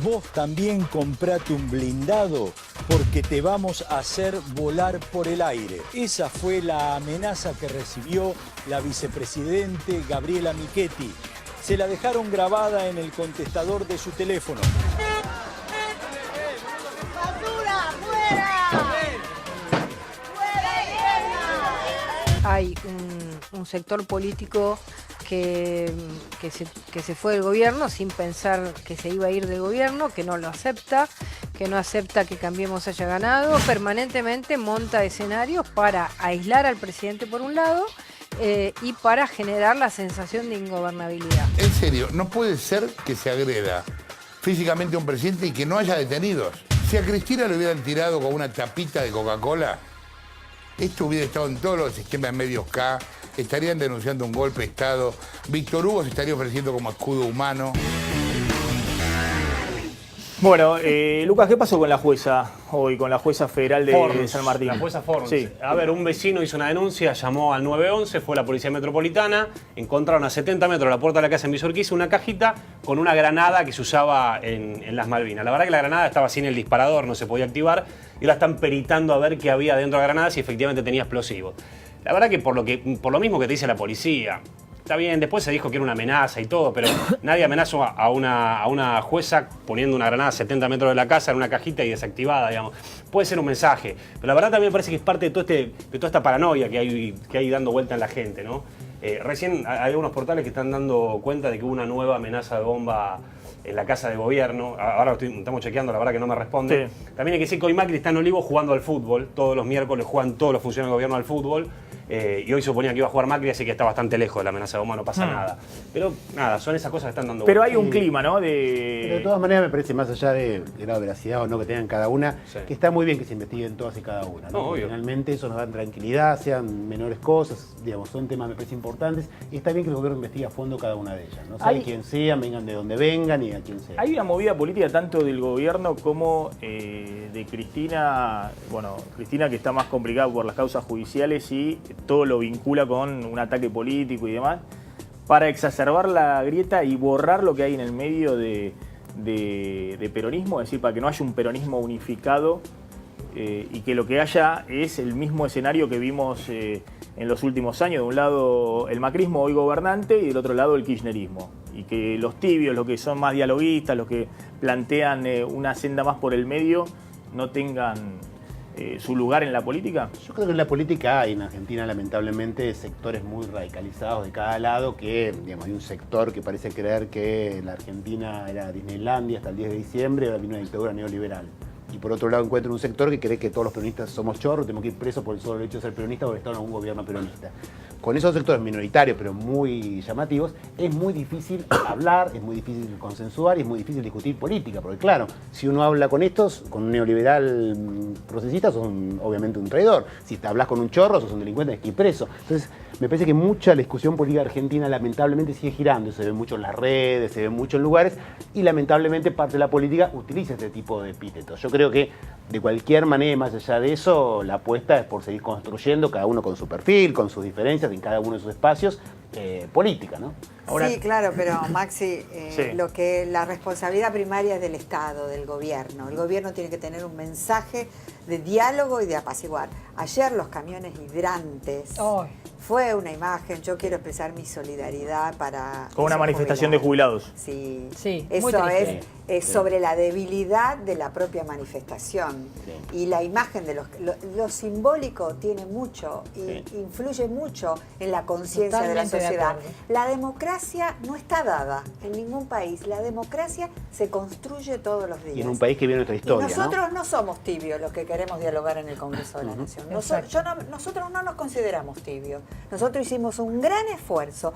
Vos también comprate un blindado porque te vamos a hacer volar por el aire. Esa fue la amenaza que recibió la vicepresidente Gabriela Michetti. Se la dejaron grabada en el contestador de su teléfono. Hay un sector político que se fue del gobierno sin pensar que se iba a ir del gobierno, que no lo acepta, que no acepta que Cambiemos haya ganado, permanentemente monta escenarios para aislar al presidente por un lado y para generar la sensación de ingobernabilidad. En serio, no puede ser que se agreda físicamente a un presidente y que no haya detenidos. Si a Cristina le hubieran tirado con una tapita de Coca-Cola, esto hubiera estado en todos los sistemas medios K, estarían denunciando un golpe de Estado, Víctor Hugo se estaría ofreciendo como escudo humano. Bueno, Lucas, ¿qué pasó con la jueza hoy, con la jueza federal de San Martín? La jueza Forns. Sí. A ver, un vecino hizo una denuncia, llamó al 911, fue la policía metropolitana, encontraron a 70 metros de la puerta de la casa en Villorquiza una cajita con una granada que se usaba en las Malvinas. La verdad que la granada estaba sin el disparador, no se podía activar, y ahora están peritando a ver qué había dentro de la granada, si efectivamente tenía explosivos. La verdad que por lo mismo que te dice la policía, está bien, después se dijo que era una amenaza y todo, pero nadie amenazó a una jueza poniendo una granada a 70 metros de la casa en una cajita y desactivada, digamos. Puede ser un mensaje, pero la verdad también me parece que es parte de toda esta paranoia que hay dando vuelta en la gente, ¿no? Recién hay algunos portales que están dando cuenta de que hubo una nueva amenaza de bomba en la casa de gobierno. Ahora estamos chequeando, la verdad que no me responde. Sí. También hay que decir que hoy Macri está en Olivos jugando al fútbol. Todos los miércoles juegan todos los funcionarios de gobierno al fútbol. Y hoy suponía que iba a jugar Macri, así que está bastante lejos de la amenaza de bomba, no pasa nada. Pero nada, son esas cosas que están dando Pero vuelta. hay un clima, ¿no? Pero de todas maneras me parece, más allá de grado de veracidad o no que tengan cada una, que está muy bien que se investiguen todas y cada una, ¿no? Finalmente eso nos da tranquilidad, sean menores cosas, digamos, son temas me parece importantes, y está bien que el gobierno investigue a fondo cada una de ellas, no sabe quién sean, vengan de donde vengan y a quién sea. Hay una movida política tanto del gobierno como de Cristina, bueno, Cristina que está más complicada por las causas judiciales y todo lo vincula con un ataque político y demás, para exacerbar la grieta y borrar lo que hay en el medio de peronismo, es decir, para que no haya un peronismo unificado y que lo que haya es el mismo escenario que vimos en los últimos años, de un lado el macrismo hoy gobernante y del otro lado el kirchnerismo, y que los tibios, los que son más dialoguistas, los que plantean una senda más por el medio, no tengan su lugar en la política? Yo creo que en la política hay en Argentina lamentablemente sectores muy radicalizados de cada lado, que digamos, hay un sector que parece creer que la Argentina era Disneylandia hasta el 10 de diciembre y ahora viene una dictadura neoliberal. Y por otro lado encuentro un sector que cree que todos los peronistas somos chorros, tenemos que ir presos por el solo hecho de ser peronistas o estar en algún gobierno peronista. Con esos sectores minoritarios pero muy llamativos, es muy difícil hablar, es muy difícil consensuar y es muy difícil discutir política, porque claro, si uno habla con estos, con un neoliberal procesista, sos obviamente un traidor. Si te hablas con un chorro, sos un delincuente, tenés que ir preso. Entonces, me parece que mucha la discusión política argentina lamentablemente sigue girando, se ve mucho en las redes, se ve mucho en lugares, y lamentablemente parte de la política utiliza este tipo de epítetos. Yo creo que de cualquier manera, más allá de eso, la apuesta es por seguir construyendo, cada uno con su perfil, con sus diferencias, en cada uno de sus espacios, política, ¿no? Ahora, sí, claro, pero Maxi, la responsabilidad primaria es del Estado, del gobierno. El gobierno tiene que tener un mensaje de diálogo y de apaciguar. Ayer los camiones hidrantes fue una imagen. Yo quiero expresar mi solidaridad para... Con una manifestación de jubilados. Sí, sí, eso es sobre la debilidad de la propia manifestación. Sí. Y la imagen de lo simbólico tiene mucho, influye mucho en la conciencia de la sociedad. La democracia no está dada en ningún país. La democracia se construye todos los días. Y en un país que viene nuestra historia, y nosotros no somos tibios los que queremos dialogar en el Congreso de la Nación. Nosotros no nos consideramos tibios. Nosotros hicimos un gran esfuerzo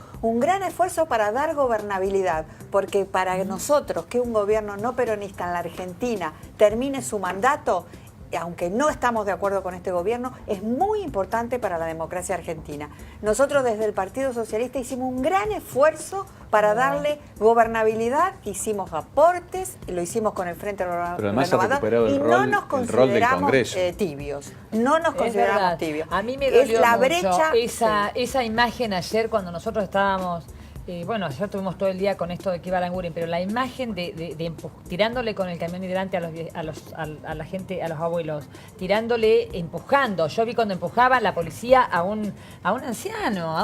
para dar gobernabilidad, porque para nosotros que un gobierno no peronista en la Argentina termine su mandato, aunque no estamos de acuerdo con este gobierno, es muy importante para la democracia argentina. Nosotros desde el Partido Socialista hicimos un gran esfuerzo para darle gobernabilidad, hicimos aportes, lo hicimos con el Frente Renovador y no nos consideramos tibios. No nos consideramos tibios. A mí me dolió mucho esa imagen ayer cuando nosotros estábamos... bueno, ayer tuvimos todo el día con esto de que iba Aranguren, pero la imagen tirándole con el camión hidrante a la gente, a los abuelos, tirándole, empujando. Yo vi cuando empujaban la policía a un anciano,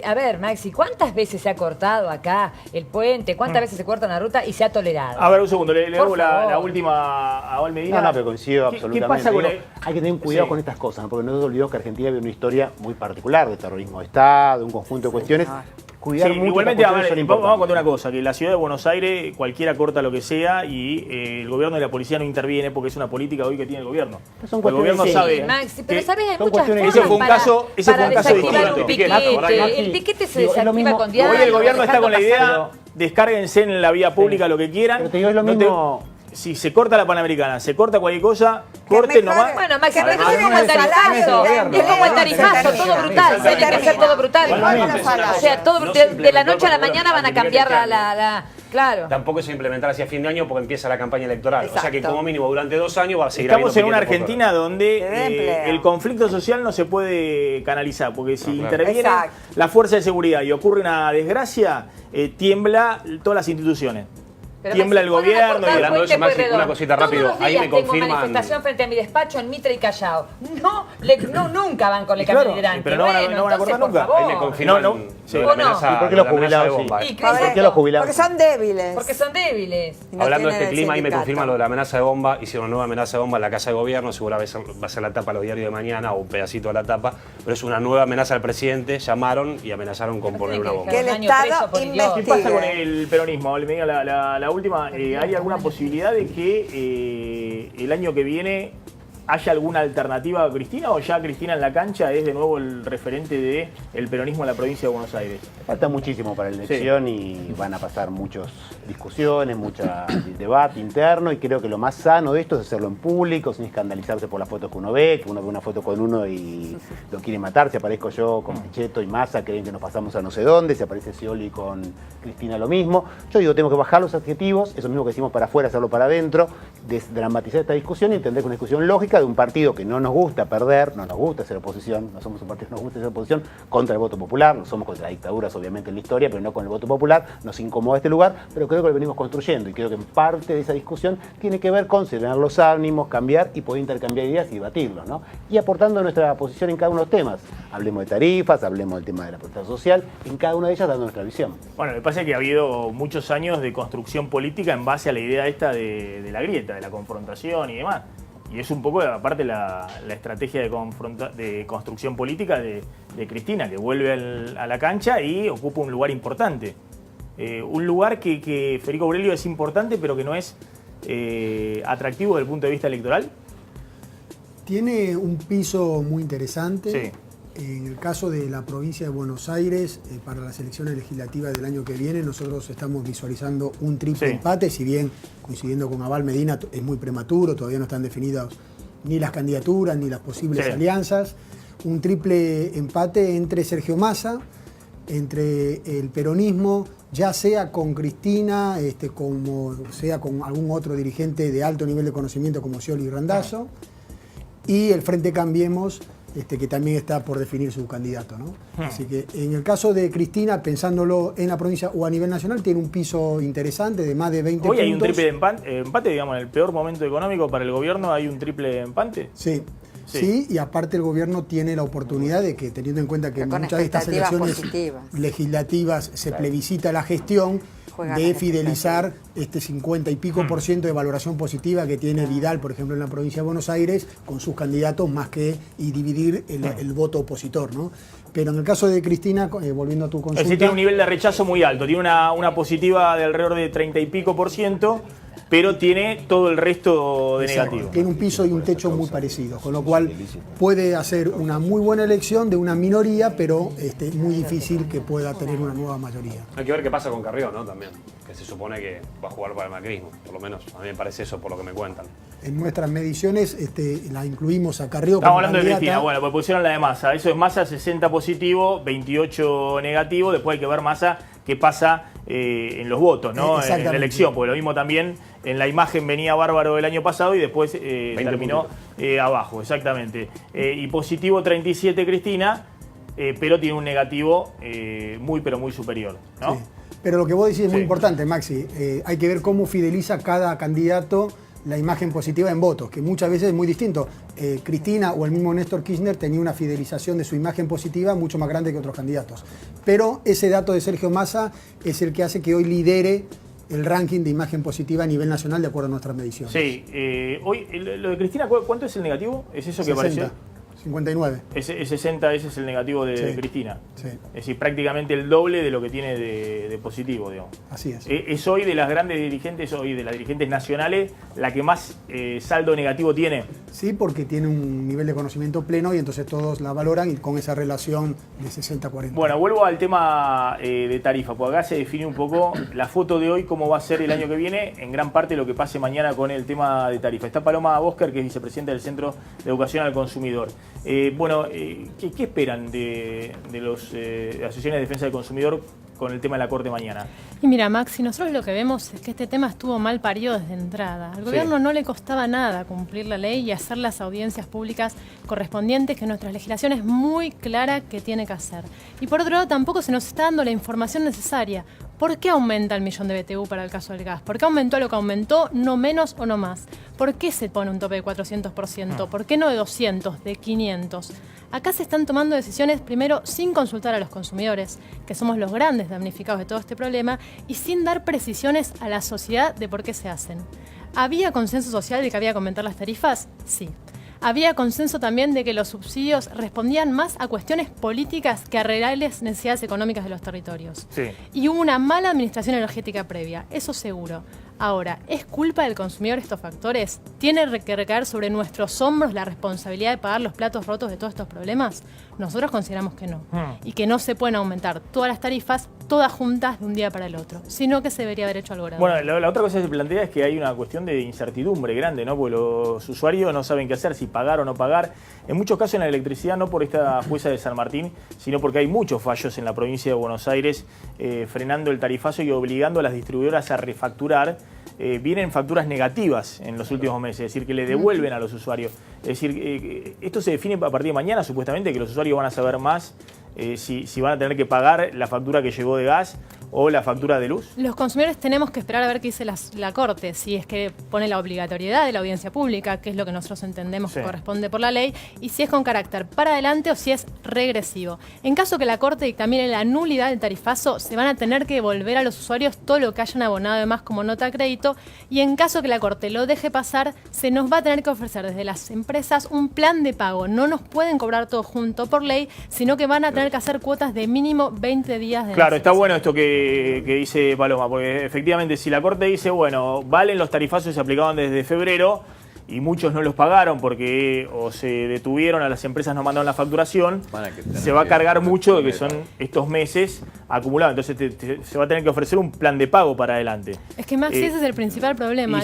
a ver, Maxi, ¿cuántas veces se ha cortado acá el puente? ¿Cuántas veces se corta una ruta y se ha tolerado? A ver, un segundo, le hago la última a Val Medina. No, pero coincido absolutamente. ¿Qué pasa con hay que tener cuidado con estas cosas, ¿no? Porque no nos olvidemos que Argentina vive una historia muy particular de terrorismo de Estado, un conjunto de cuestiones. Cuidar mucho. Igualmente, vamos a contar una cosa, que en la ciudad de Buenos Aires cualquiera corta lo que sea y el gobierno y la policía no interviene porque es una política hoy que tiene el gobierno. El gobierno sabe... Maxi, pero sabes, hay muchas formas ese fue un caso desactivar un piquete. El piquete se desactiva con diálogo. Hoy el gobierno está con la idea, descárguense en la vía pública lo que quieran. Pero te digo, es lo mismo... Si se corta la Panamericana, se corta cualquier cosa, corte nomás. Bueno, Maxi, pero es como el tarifazo. Es como el tarifazo, todo brutal. Tiene que ser todo brutal. O sea, todo de la noche a la mañana van a cambiar la... Claro. Tampoco se implementará hacia fin de año porque empieza la campaña electoral. Exacto. O sea que como mínimo durante 2 años va a seguir Estamos en una Argentina donde el conflicto social no se puede canalizar, porque si interviene la fuerza de seguridad y ocurre una desgracia, tiembla todas las instituciones. Pero tiembla el gobierno y hablando de eso, Maxi, una cosita rápido. Ahí me confirman. Tengo manifestación frente a mi despacho en Mitre y Callao. Nunca van con el camión hidrante. Pero no van a cortar nunca. Ahí me confirman. ¿Por qué los jubilados sí? ¿Por qué los jubilados? Porque son débiles. Porque son débiles. Hablando de este clima, ahí me confirman lo de la amenaza de bomba. Hicieron una nueva amenaza de bomba en la Casa de Gobierno. Seguramente va a ser la tapa de los diarios de mañana o un pedacito de la tapa. Pero es una nueva amenaza al presidente. Llamaron y amenazaron con poner una bomba. Que el Estado investigue. ¿Qué pasa con el peronismo? Me diga la última, ¿hay alguna posibilidad de que el año que viene haya alguna alternativa a Cristina o ya Cristina en la cancha es de nuevo el referente del peronismo en la provincia de Buenos Aires? Falta muchísimo para la elección y van a pasar muchas discusiones, mucho debate interno y creo que lo más sano de esto es hacerlo en público, sin escandalizarse por las fotos que uno ve una foto con uno y lo quiere matar. Si aparezco yo con Pichetto y Massa, creen que nos pasamos a no sé dónde, si aparece Scioli con Cristina lo mismo. Yo digo, tengo que bajar los adjetivos, eso mismo que decimos para afuera, hacerlo para adentro, desdramatizar esta discusión y entender que una discusión lógica de un partido que no nos gusta perder, no nos gusta hacer oposición, no somos un partido que nos gusta hacer oposición contra el voto popular, no somos contra dictaduras obviamente en la historia, pero no con el voto popular, nos incomoda este lugar, pero creo que lo venimos construyendo y creo que en parte de esa discusión tiene que ver con serenar los ánimos, cambiar y poder intercambiar ideas y debatirlos, ¿no? Y aportando nuestra posición en cada uno de los temas. Hablemos de tarifas, hablemos del tema de la protesta social, en cada una de ellas dando nuestra visión. Bueno, me parece que ha habido muchos años de construcción política en base a la idea esta de la grieta, de la confrontación y demás. Y es un poco, aparte, la estrategia de construcción política de Cristina, que vuelve a la cancha y ocupa un lugar importante. Un lugar que Federico Aurelio es importante, pero que no es atractivo desde el punto de vista electoral. Tiene un piso muy interesante. Sí. En el caso de la provincia de Buenos Aires, para las elecciones legislativas del año que viene, nosotros estamos visualizando un triple empate, si bien, coincidiendo con Val Medina, es muy prematuro, todavía no están definidas ni las candidaturas ni las posibles alianzas. Un triple empate entre Sergio Massa, entre el peronismo, ya sea con Cristina, como sea con algún otro dirigente de alto nivel de conocimiento como Scioli y Randazzo, y el Frente Cambiemos, que también está por definir su candidato, ¿no? Así que en el caso de Cristina, pensándolo en la provincia o a nivel nacional, tiene un piso interesante de más de 20 puntos. Hoy hay un triple empate, digamos, en el peor momento económico para el gobierno hay un triple empate. Sí. Sí, y aparte el gobierno tiene la oportunidad de que, teniendo en cuenta que muchas de estas elecciones legislativas se plebiscita la gestión, de fidelizar este 50 y pico % de valoración positiva que tiene Vidal, por ejemplo, en la provincia de Buenos Aires, con sus candidatos, más que dividir el voto opositor, ¿no? Pero en el caso de Cristina, volviendo a tu consulta... Es decir, tiene un nivel de rechazo muy alto, tiene una positiva de alrededor de 30 y pico %, pero tiene todo el resto de negativo. Tiene un piso y un techo muy parecidos, con lo cual puede hacer una muy buena elección de una minoría, pero muy difícil que pueda tener una nueva mayoría. Hay que ver qué pasa con Carrió, ¿no? También, que se supone que va a jugar para el macrismo, por lo menos a mí me parece eso por lo que me cuentan. En nuestras mediciones la incluimos a Carrió. Estamos hablando de Cristina, bueno, pues pusieron la de Massa, eso es Massa 60 positivo, 28 negativo, después hay que ver Massa qué pasa en los votos, ¿no? En la elección, porque lo mismo también en la imagen venía bárbaro el año pasado y después terminó abajo, exactamente. Y positivo 37 Cristina, pero tiene un negativo muy pero muy superior, ¿no? Sí. Pero lo que vos decís es muy importante, Maxi. Hay que ver cómo fideliza cada candidato la imagen positiva en votos, que muchas veces es muy distinto. Cristina o el mismo Néstor Kirchner tenía una fidelización de su imagen positiva mucho más grande que otros candidatos. Pero ese dato de Sergio Massa es el que hace que hoy lidere el ranking de imagen positiva a nivel nacional de acuerdo a nuestras mediciones. Sí, hoy lo de Cristina, ¿cuánto es el negativo? ¿Es eso que 60. apareció? 59. Ese 60, ese es el negativo de Cristina. Sí. Es decir, prácticamente el doble de lo que tiene de positivo, digamos. Así es. Es hoy de las grandes dirigentes, hoy de las dirigentes nacionales, la que más saldo negativo tiene. Sí, porque tiene un nivel de conocimiento pleno y entonces todos la valoran y con esa relación de 60-40. Bueno, vuelvo al tema de tarifa, porque acá se define un poco la foto de hoy, cómo va a ser el año que viene, en gran parte lo que pase mañana con el tema de tarifa. Está Paloma Boscher, que es vicepresidenta del Centro de Educación al Consumidor. ¿Qué esperan de las asociaciones de defensa del consumidor con el tema de la Corte mañana? Y mira, Maxi, nosotros lo que vemos es que este tema estuvo mal parido desde entrada. Al gobierno no le costaba nada cumplir la ley y hacer las audiencias públicas correspondientes, que nuestra legislación es muy clara que tiene que hacer. Y por otro lado, tampoco se nos está dando la información necesaria. ¿Por qué aumenta el millón de BTU para el caso del gas? ¿Por qué aumentó lo que aumentó, no menos o no más? ¿Por qué se pone un tope de 400%? ¿Por qué no de 200, de 500? Acá se están tomando decisiones, primero, sin consultar a los consumidores, que somos los grandes damnificados de todo este problema, y sin dar precisiones a la sociedad de por qué se hacen. ¿Había consenso social de que había que aumentar las tarifas? Sí. Había consenso también de que los subsidios respondían más a cuestiones políticas que a reales necesidades económicas de los territorios. Sí. Y hubo una mala administración energética previa, eso seguro. Ahora, ¿es culpa del consumidor estos factores? ¿Tiene que recaer sobre nuestros hombros la responsabilidad de pagar los platos rotos de todos estos problemas? Nosotros consideramos que no. Y que no se pueden aumentar todas las tarifas, todas juntas de un día para el otro, sino que se debería haber hecho algo grande. Bueno, la otra cosa que se plantea es que hay una cuestión de incertidumbre grande, ¿no? Porque los usuarios no saben qué hacer, si pagar o no pagar. En muchos casos en la electricidad, no por esta jueza de San Martín, sino porque hay muchos fallos en la provincia de Buenos Aires frenando el tarifazo y obligando a las distribuidoras a refacturar. Vienen facturas negativas en los últimos meses, es decir, que le devuelven a los usuarios. Es decir, esto se define a partir de mañana, supuestamente, que los usuarios van a saber más si van a tener que pagar la factura que llegó de gas o la factura de luz. Los consumidores tenemos que esperar a ver qué dice la Corte, si es que pone la obligatoriedad de la audiencia pública, que es lo que nosotros entendemos que corresponde por la ley, y si es con carácter para adelante o si es regresivo. En caso que la Corte dictamine la nulidad del tarifazo, se van a tener que devolver a los usuarios todo lo que hayan abonado de más como nota de crédito, y en caso que la Corte lo deje pasar, se nos va a tener que ofrecer desde las empresas un plan de pago. No nos pueden cobrar todo junto por ley, sino que van a tener que hacer cuotas de mínimo 20 días de Claro, está bueno esto que dice Paloma, porque efectivamente si la Corte dice, bueno, valen los tarifazos, se aplicaban desde febrero y muchos no los pagaron porque o se detuvieron, a las empresas no mandaron la facturación, se va a cargar mucho de que son estos meses acumulados. Entonces se va a tener que ofrecer un plan de pago para adelante. Es que, Maxi, ese es el principal problema.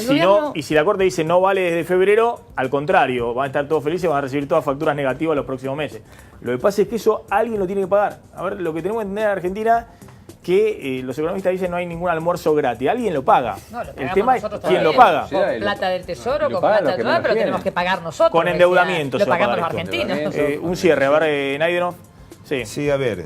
Y si la Corte dice no vale desde febrero, al contrario, van a estar todos felices, van a recibir todas facturas negativas los próximos meses. Lo que pasa es que eso alguien lo tiene que pagar. A ver, lo que tenemos que entender en Argentina que los economistas dicen no hay ningún almuerzo gratis, alguien lo paga. No, lo el tema es quién también. lo paga. Con plata del Tesoro, con plata del Tesoro, pero tenemos que pagar nosotros. Con endeudamiento. Lo pagamos los argentinos. Un cierre, a ver, Naidenov. Sí, a ver,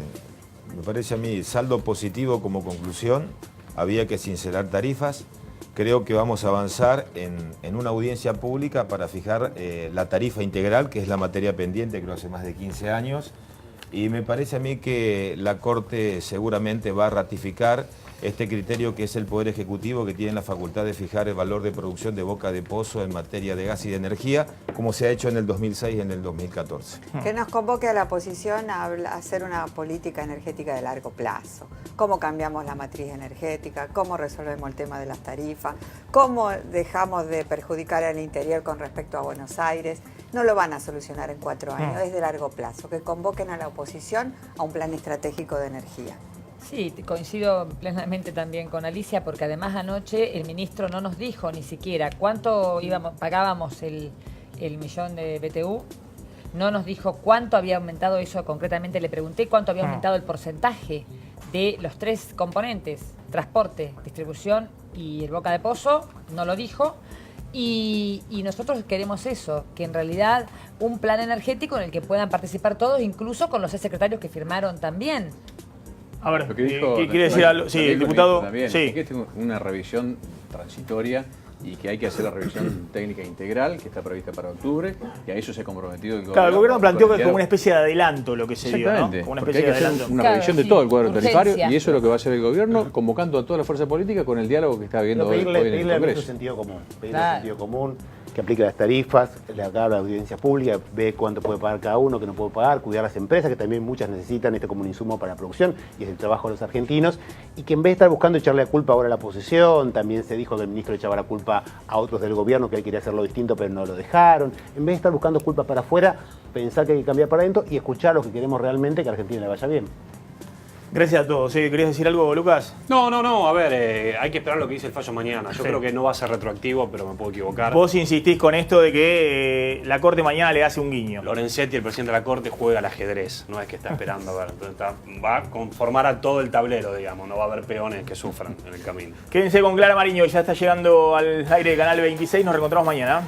me parece a mí saldo positivo como conclusión. Había que sincerar tarifas. Creo que vamos a avanzar en una audiencia pública para fijar la tarifa integral, que es la materia pendiente, creo hace más de 15 años. Y me parece a mí que la Corte seguramente va a ratificar este criterio que es el Poder Ejecutivo, que tiene la facultad de fijar el valor de producción de boca de pozo en materia de gas y de energía, como se ha hecho en el 2006 y en el 2014. Que nos convoque a la oposición a hacer una política energética de largo plazo. Cómo cambiamos la matriz energética, cómo resolvemos el tema de las tarifas, cómo dejamos de perjudicar al interior con respecto a Buenos Aires. No lo van a solucionar en 4 años, es de largo plazo. Que convoquen a la oposición a un plan estratégico de energía. Sí, coincido plenamente también con Alicia, porque además anoche el ministro no nos dijo ni siquiera cuánto pagábamos el millón de BTU, no nos dijo cuánto había aumentado eso concretamente, le pregunté cuánto había aumentado el porcentaje de los 3 componentes, transporte, distribución y el boca de pozo, no lo dijo. Y nosotros queremos eso, que en realidad un plan energético en el que puedan participar todos, incluso con los secretarios que firmaron también. A ver, lo que dijo, ¿qué quiere decir? Sí, diputado. También, sí. que es una revisión transitoria y que hay que hacer la revisión técnica integral que está prevista para octubre, y a eso se ha comprometido el gobierno. Claro, el gobierno planteó que es como una especie de adelanto lo que se dio, ¿no? Como una porque especie hay que de hacer adelanto. una revisión de todo el cuadro tarifario, y eso es lo que va a hacer el gobierno, convocando a toda la fuerza política con el diálogo que está habiendo hoy en el Congreso. Sentido común, sentido común, que aplique las tarifas, le haga la audiencia pública, ve cuánto puede pagar cada uno, qué no puede pagar, cuidar las empresas, que también muchas necesitan esto como un insumo para la producción, y es el trabajo de los argentinos, y que en vez de estar buscando echarle la culpa ahora a la oposición, también se dijo que el ministro echaba la culpa a otros del gobierno, que él quería hacerlo distinto, pero no lo dejaron. En vez de estar buscando culpa para afuera, pensar que hay que cambiar para adentro y escuchar lo que queremos realmente, que a Argentina le vaya bien. Gracias a todos. ¿Sí? ¿Querías decir algo, Lucas? No. A ver, hay que esperar lo que dice el fallo mañana. Yo creo que no va a ser retroactivo, pero me puedo equivocar. Vos insistís con esto de que la Corte mañana le hace un guiño. Lorenzetti, el presidente de la Corte, juega al ajedrez. No es que está esperando a ver. Va a conformar a todo el tablero, digamos. No va a haber peones que sufran en el camino. Quédense con Clara Mariño. Ya está llegando al aire de Canal 26. Nos reencontramos mañana.